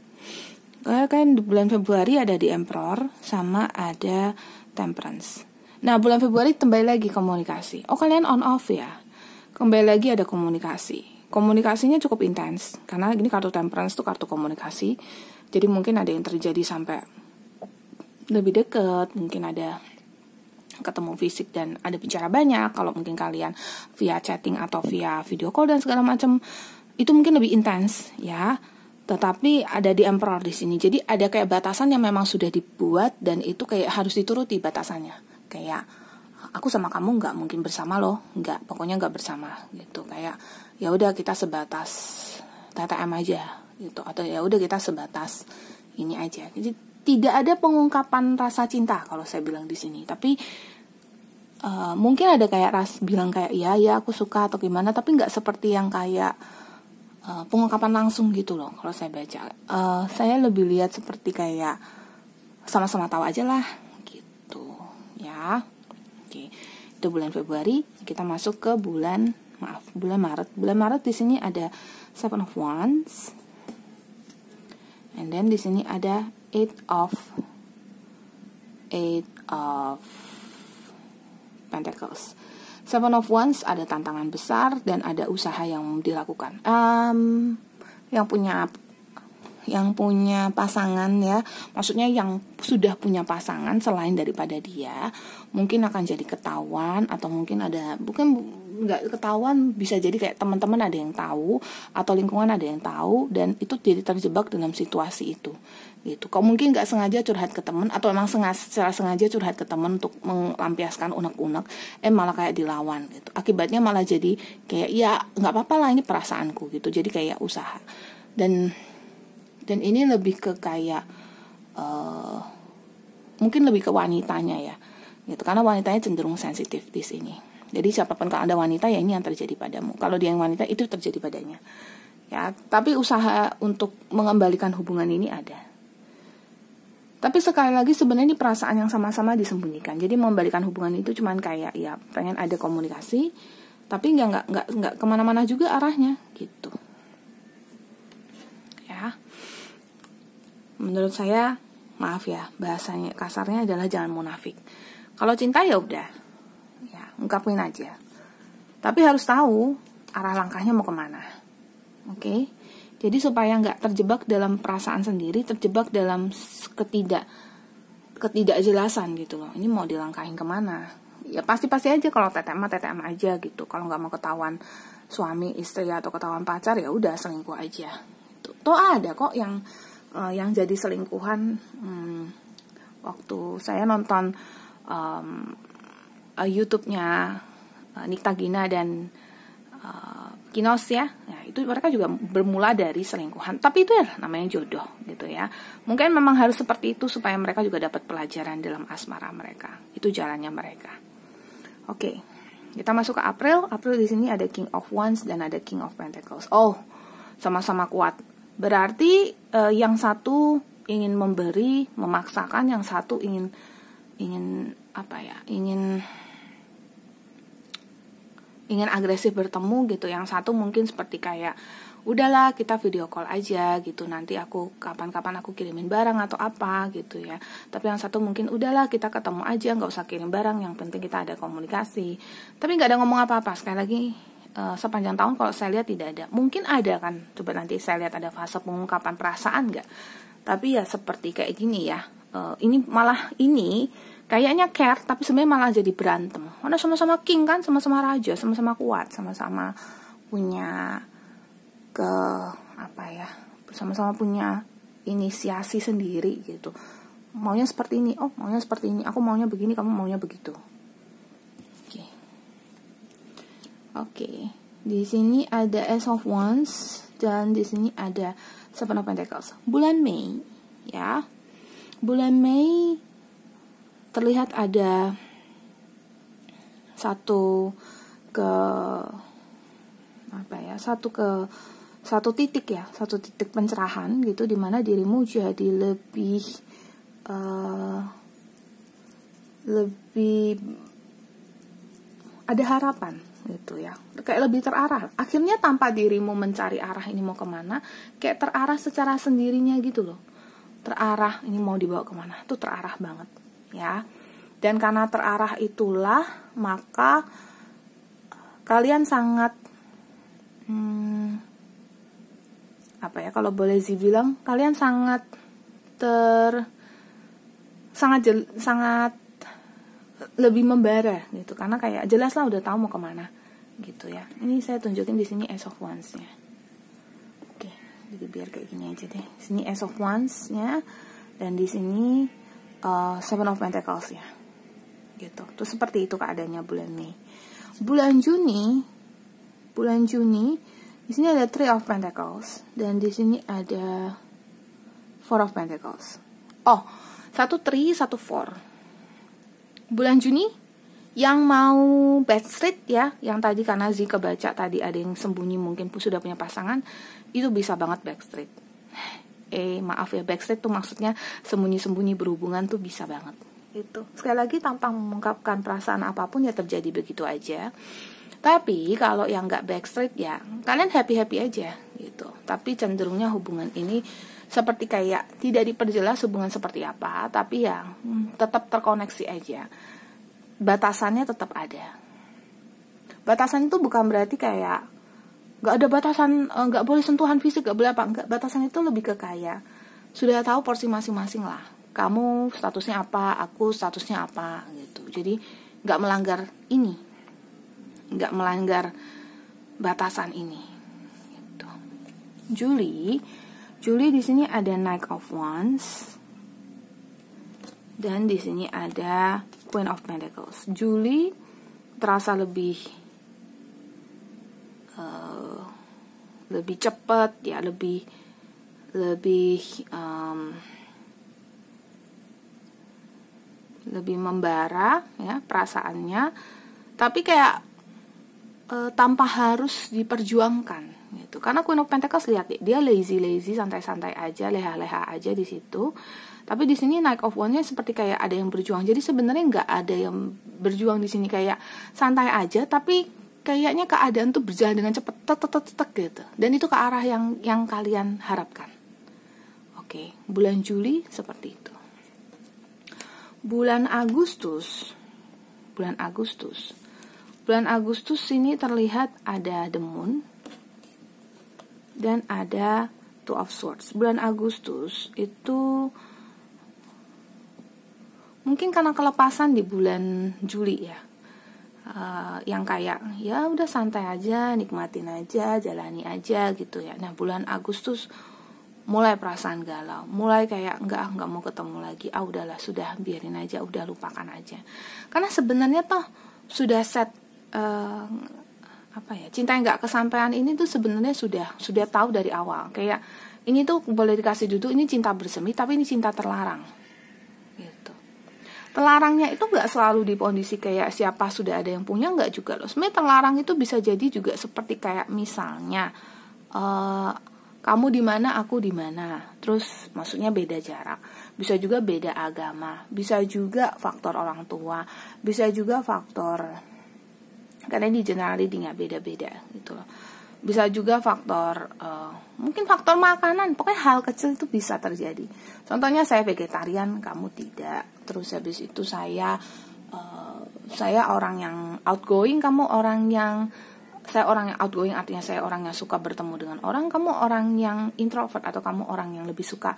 Kayak kan di bulan Februari ada di Emperor sama ada Temperance. Nah bulan Februari kembali lagi komunikasi. Oh kalian on off ya. Kembali lagi ada komunikasi. Komunikasinya cukup intens. Karena ini kartu Temperance tuh kartu komunikasi. Jadi mungkin ada yang terjadi sampai lebih dekat. Mungkin ada ketemu fisik dan ada bicara banyak. Kalau mungkin kalian via chatting atau via video call dan segala macam, itu mungkin lebih intens ya. Tetapi ada di Emperor di sini. Jadi ada kayak batasan yang memang sudah dibuat dan itu kayak harus dituruti batasannya. Kayak aku sama kamu nggak mungkin bersama loh, nggak, pokoknya nggak bersama gitu. Kayak ya udah kita sebatas TTM aja gitu, atau ya udah kita sebatas ini aja. Jadi tidak ada pengungkapan rasa cinta kalau saya bilang di sini, tapi mungkin ada kayak bilang kayak ya aku suka atau gimana, tapi nggak seperti yang kayak pengungkapan langsung gitu loh. Kalau saya baca, saya lebih lihat seperti kayak sama-sama tahu aja lah gitu ya. Oke, itu bulan Februari. Kita masuk ke bulan Maret. Bulan Maret di sini ada Seven of Wands, and then di sini ada Eight of Pentacles. Seven of Wands ada tantangan besar dan ada usaha yang dilakukan. Yang punya pasangan ya, maksudnya yang sudah punya pasangan selain daripada dia, mungkin akan jadi ketahuan, atau mungkin nggak ketahuan, bisa jadi kayak teman-teman ada yang tahu atau lingkungan ada yang tahu, dan itu jadi terjebak dalam situasi itu gitu. Kok mungkin nggak sengaja curhat ke teman, atau emang secara sengaja curhat ke teman untuk melampiaskan unek-unek, malah kayak dilawan gitu. Akibatnya malah jadi kayak ya nggak apa-apa lah, ini perasaanku gitu. Jadi kayak usaha, dan ini lebih ke kayak mungkin lebih ke wanitanya ya gitu, karena wanitanya cenderung sensitif di sini. Jadi siapapun kalau ada wanita, ya ini yang terjadi padamu. Kalau dia yang wanita, itu terjadi padanya ya. Tapi usaha untuk mengembalikan hubungan ini ada. Tapi sekali lagi sebenarnya ini perasaan yang sama-sama disembunyikan. Jadi mengembalikan hubungan itu cuman kayak ya pengen ada komunikasi, tapi nggak kemana-mana juga arahnya gitu ya. Menurut saya, maaf ya, bahasanya kasarnya adalah jangan munafik. Kalau cinta ya udah, ya ungkapin aja. Tapi harus tahu arah langkahnya mau kemana. Oke? Jadi supaya nggak terjebak dalam perasaan sendiri, terjebak dalam ketidakjelasan gitu loh. Ini mau dilangkahin kemana? Ya pasti aja, kalau TTM aja gitu. Kalau nggak mau ketahuan suami, istri, atau ketahuan pacar, ya udah selingkuh aja. Tuh ada kok yang jadi selingkuhan. Waktu saya nonton YouTube-nya Nikta Gina dan Kinos ya, itu mereka juga bermula dari selingkuhan. Tapi itu ya namanya jodoh gitu ya. Mungkin memang harus seperti itu supaya mereka juga dapat pelajaran dalam asmara mereka. Itu jalannya mereka. Oke, kita masuk ke April. April di sini ada King of Wands dan ada King of Pentacles. Oh, sama-sama kuat. Berarti yang satu ingin memberi, memaksakan, yang satu ingin apa ya? Ingin agresif bertemu gitu. Yang satu mungkin seperti kayak udahlah kita video call aja gitu, nanti aku kapan-kapan aku kirimin barang atau apa gitu ya. Tapi yang satu mungkin udahlah kita ketemu aja, nggak usah kirim barang, yang penting kita ada komunikasi. Tapi nggak ada ngomong apa-apa. Sekali lagi, sepanjang tahun kalau saya lihat tidak ada. Mungkin ada kan, coba nanti saya lihat ada fase pengungkapan perasaan nggak. Tapi ya seperti kayak gini ya, ini malah ini kayaknya care, tapi sebenarnya malah jadi berantem. Karena sama-sama king kan, sama-sama raja, sama-sama kuat, sama-sama punya sama-sama punya inisiasi sendiri gitu. Maunya seperti ini, oh maunya seperti ini, aku maunya begini, kamu maunya begitu. Oke. Di sini ada Ace of Wands dan di sini ada Seven of Pentacles. Bulan Mei ya. Bulan Mei terlihat ada satu titik pencerahan gitu, dimana dirimu jadi lebih ada harapan gitu ya, kayak lebih terarah. Akhirnya tanpa dirimu mencari arah ini mau kemana, kayak terarah secara sendirinya gitu loh. Terarah ini mau dibawa kemana, tuh terarah banget ya. Dan karena terarah itulah maka kalian sangat kalau boleh bilang kalian sangat lebih membara gitu, karena kayak jelas lah udah tahu mau kemana gitu ya. Ini saya tunjukin di sini Ace of Wands-nya. Oke, jadi biar kayak gini aja deh. Sini Ace of Wands-nya dan di sini Seven of Pentacles-nya. Gitu. Terus seperti itu keadaannya bulan Mei. Bulan Juni di sini ada Three of Pentacles dan di sini ada Four of Pentacles. Oh, 1 3, 1 4. Bulan Juni Yang mau backstreet ya, yang tadi karena Z kebaca tadi ada yang sembunyi mungkin sudah punya pasangan, itu bisa banget backstreet. Maaf ya, backstreet tuh maksudnya sembunyi-sembunyi berhubungan tuh bisa banget. Itu sekali lagi tanpa mengungkapkan perasaan apapun ya terjadi begitu aja. Tapi kalau yang nggak backstreet ya kalian happy-happy aja gitu. Tapi cenderungnya hubungan ini seperti kayak tidak diperjelas hubungan seperti apa, tapi ya tetap terkoneksi aja. Batasannya tetap ada. Batasan itu bukan berarti kayak nggak ada batasan, nggak boleh sentuhan fisik, nggak boleh apa, nggak. Batasan itu lebih ke kayak sudah tahu porsi masing-masing lah. Kamu statusnya apa, aku statusnya apa gitu. Jadi nggak melanggar ini, nggak melanggar batasan ini. Gitu. Julie di sini ada Knight of Wands. Dan di sini ada Queen of Pentacles. Julie terasa lebih cepat ya, lebih membara ya perasaannya, tapi kayak tanpa harus diperjuangkan gitu. Karena Queen of Pentacles lihat dia lazy, santai-santai aja, leha-leha aja di situ. Tapi di sini Knight of Wands-nya seperti kayak ada yang berjuang. Jadi sebenarnya nggak ada yang berjuang di sini, kayak santai aja, tapi kayaknya keadaan tuh berjalan dengan cepat, tek gitu. Dan itu ke arah yang kalian harapkan. Oke, bulan Juli seperti itu. Bulan Agustus ini terlihat ada The Moon dan ada Two of Swords. Bulan Agustus itu mungkin karena kelepasan di bulan Juli ya, yang kayak ya udah santai aja, nikmatin aja, jalani aja gitu ya. Nah bulan Agustus mulai perasaan galau, mulai kayak nggak mau ketemu lagi, udahlah, sudah biarin aja, udah lupakan aja. Karena sebenarnya toh sudah set cinta yang nggak kesampaian ini tuh sebenarnya sudah tahu dari awal, kayak ini tuh boleh dikasih duduk, ini cinta bersemi, tapi ini cinta terlarang. Terlarangnya itu nggak selalu di kondisi kayak siapa sudah ada yang punya, nggak juga loh. Sebenarnya terlarang itu bisa jadi juga seperti kayak misalnya kamu di mana, aku di mana. Terus maksudnya beda jarak. Bisa juga beda agama. Bisa juga faktor orang tua. Bisa juga faktor, karena di general reading ya beda-beda gitu loh. Bisa juga faktor mungkin faktor makanan. Pokoknya hal kecil itu bisa terjadi. Contohnya saya vegetarian, kamu tidak. Terus habis itu saya orang yang outgoing, saya orang yang outgoing, artinya saya orang yang suka bertemu dengan orang, kamu orang yang introvert, atau kamu orang yang lebih suka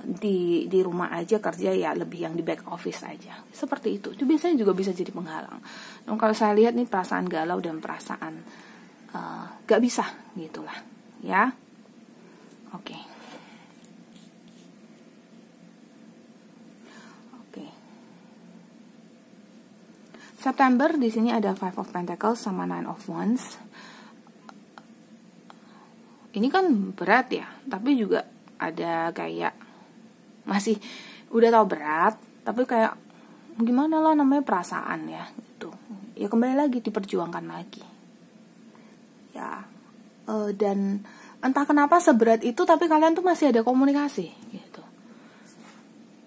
di rumah aja kerja ya, lebih yang di back office aja. Seperti itu biasanya juga bisa jadi penghalang. Dan kalau saya lihat nih perasaan galau dan perasaan gak bisa gitulah ya. Oke. September di sini ada Five of Pentacles sama Nine of Wands. Ini kan berat ya, tapi juga ada kayak masih udah tahu berat, tapi kayak gimana lah, namanya perasaan ya gitu. Ya kembali lagi diperjuangkan lagi. Ya, dan entah kenapa seberat itu, tapi kalian tuh masih ada komunikasi gitu.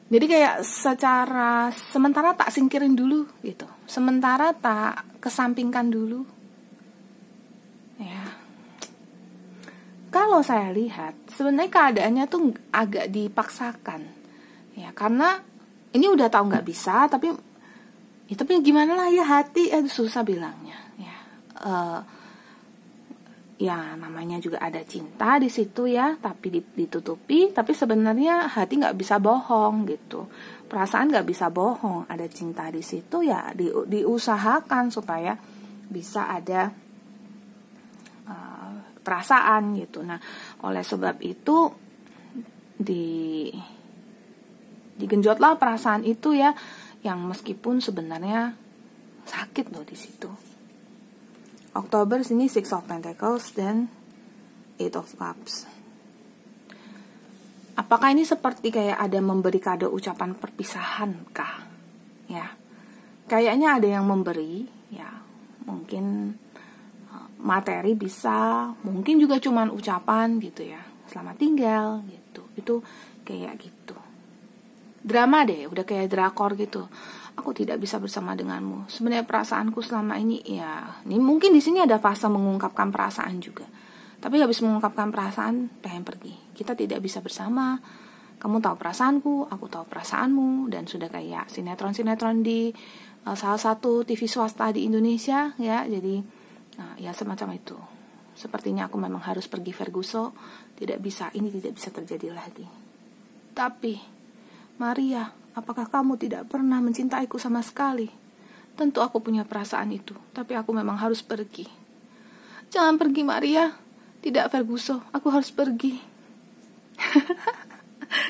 Jadi kayak secara sementara tak singkirin dulu gitu. Sementara tak kesampingkan dulu. Ya. Kalau saya lihat sebenarnya keadaannya tuh agak dipaksakan. Ya, karena ini udah tahu nggak bisa, tapi gimana lah ya, hati susah bilangnya. Ya. Ya namanya juga ada cinta di situ ya, tapi ditutupi. Tapi sebenarnya hati nggak bisa bohong gitu, perasaan nggak bisa bohong. Ada cinta di situ ya, diusahakan supaya bisa ada perasaan gitu. Nah oleh sebab itu digenjotlah perasaan itu ya, yang meskipun sebenarnya sakit loh di situ. Oktober sini Six of Pentacles dan Eight of Cups. Apakah ini seperti kayak ada memberi kado ucapan perpisahan kah? Ya. kayaknya ada yang memberi, ya mungkin materi bisa, mungkin juga cuman ucapan gitu ya, selamat tinggal gitu. Itu kayak gitu. Drama deh, udah kayak drakor gitu. Aku tidak bisa bersama denganmu. Sebenarnya perasaanku selama ini ya, ini mungkin di sini ada fase mengungkapkan perasaan juga. Tapi habis mengungkapkan perasaan, pengen pergi. Kita tidak bisa bersama. Kamu tahu perasaanku, aku tahu perasaanmu, dan sudah kayak sinetron-sinetron di salah satu TV swasta di Indonesia ya. Jadi ya semacam itu. Sepertinya aku memang harus pergi, Ferguson. Tidak bisa, ini tidak bisa terjadi lagi. Tapi Maria, apakah kamu tidak pernah mencintaiku sama sekali? Tentu aku punya perasaan itu, tapi aku memang harus pergi. Jangan pergi, Maria. Tidak, Ferguson, aku harus pergi.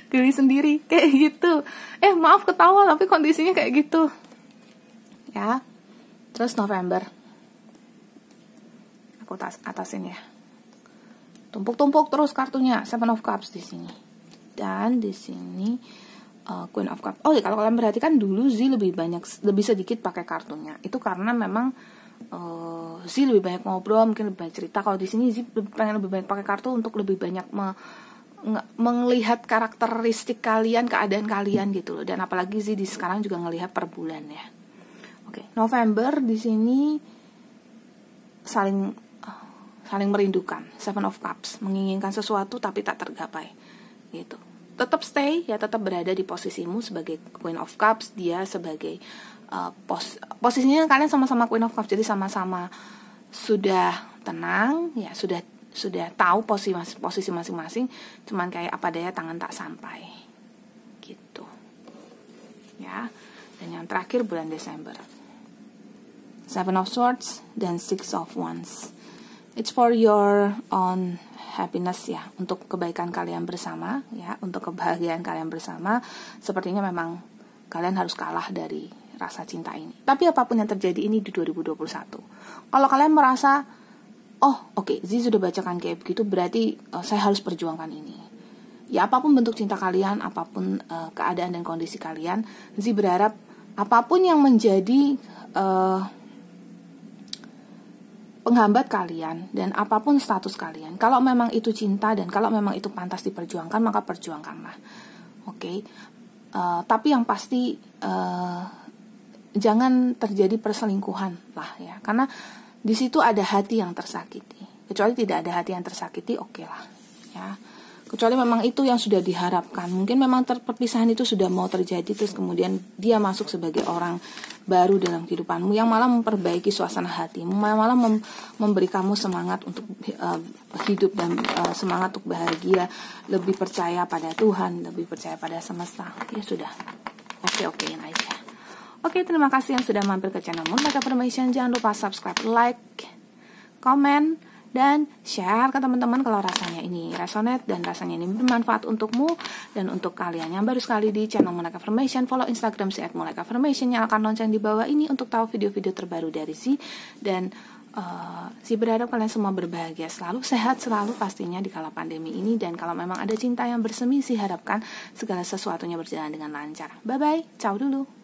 Geli sendiri, kayak gitu. Maaf ketawa, tapi kondisinya kayak gitu. Ya. Terus November. Aku atasin ya. Tumpuk-tumpuk terus kartunya, Seven of Cups di sini. Dan di sini Queen of Cups. Oh ya, kalau kalian perhatikan dulu Z lebih sedikit pakai kartunya. Itu karena memang Z lebih banyak ngobrol, mungkin lebih banyak cerita. Kalau di sini Z pengen lebih banyak pakai kartu untuk lebih banyak melihat karakteristik kalian, keadaan kalian gitu loh. Dan apalagi Z di sekarang juga ngelihat per bulan ya. Oke, November di sini saling merindukan, Seven of Cups, menginginkan sesuatu tapi tak tergapai gitu. Tetap stay ya, tetap berada di posisimu sebagai Queen of Cups, dia sebagai posisinya kalian sama-sama Queen of Cups, jadi sama-sama sudah tenang ya, sudah tahu posisi masing-masing, cuman kayak apa daya tangan tak sampai gitu ya. Dan yang terakhir bulan Desember, Seven of Swords dan Six of Wands. It's for your own happiness ya, untuk kebaikan kalian bersama ya, untuk kebahagiaan kalian bersama. Sepertinya memang kalian harus kalah dari rasa cinta ini. Tapi apapun yang terjadi ini di 2021, kalau kalian merasa oke, Z sudah bacakan kayak begitu, berarti saya harus perjuangkan ini ya. Apapun bentuk cinta kalian, apapun keadaan dan kondisi kalian, Z berharap apapun yang menjadi penghambat kalian dan apapun status kalian, kalau memang itu cinta dan kalau memang itu pantas diperjuangkan, maka perjuangkanlah. Oke. Tapi yang pasti jangan terjadi perselingkuhan lah ya, karena di situ ada hati yang tersakiti. Kecuali tidak ada hati yang tersakiti, oke lah ya. Kecuali memang itu yang sudah diharapkan. Mungkin memang perpisahan itu sudah mau terjadi, terus kemudian dia masuk sebagai orang baru dalam kehidupanmu yang malah memperbaiki suasana hatimu, malah memberi kamu semangat untuk hidup dan semangat untuk bahagia, lebih percaya pada Tuhan, lebih percaya pada semesta. Ya sudah, oke-okein aja. Oke, terima kasih yang sudah mampir ke channel Moonlight Affirmation. Jangan lupa subscribe, like, komen, dan share ke teman-teman kalau rasanya ini resonate dan rasanya ini bermanfaat untukmu dan untuk kalian yang baru sekali di channel Moonlight Affirmation. Follow Instagram si @moonlight_affirmation, nyalakan lonceng di bawah ini untuk tahu video-video terbaru dari si. Dan si berharap kalian semua berbahagia selalu, sehat selalu pastinya di kala pandemi ini. Dan kalau memang ada cinta yang bersemi, si harapkan segala sesuatunya berjalan dengan lancar. Bye-bye, ciao dulu.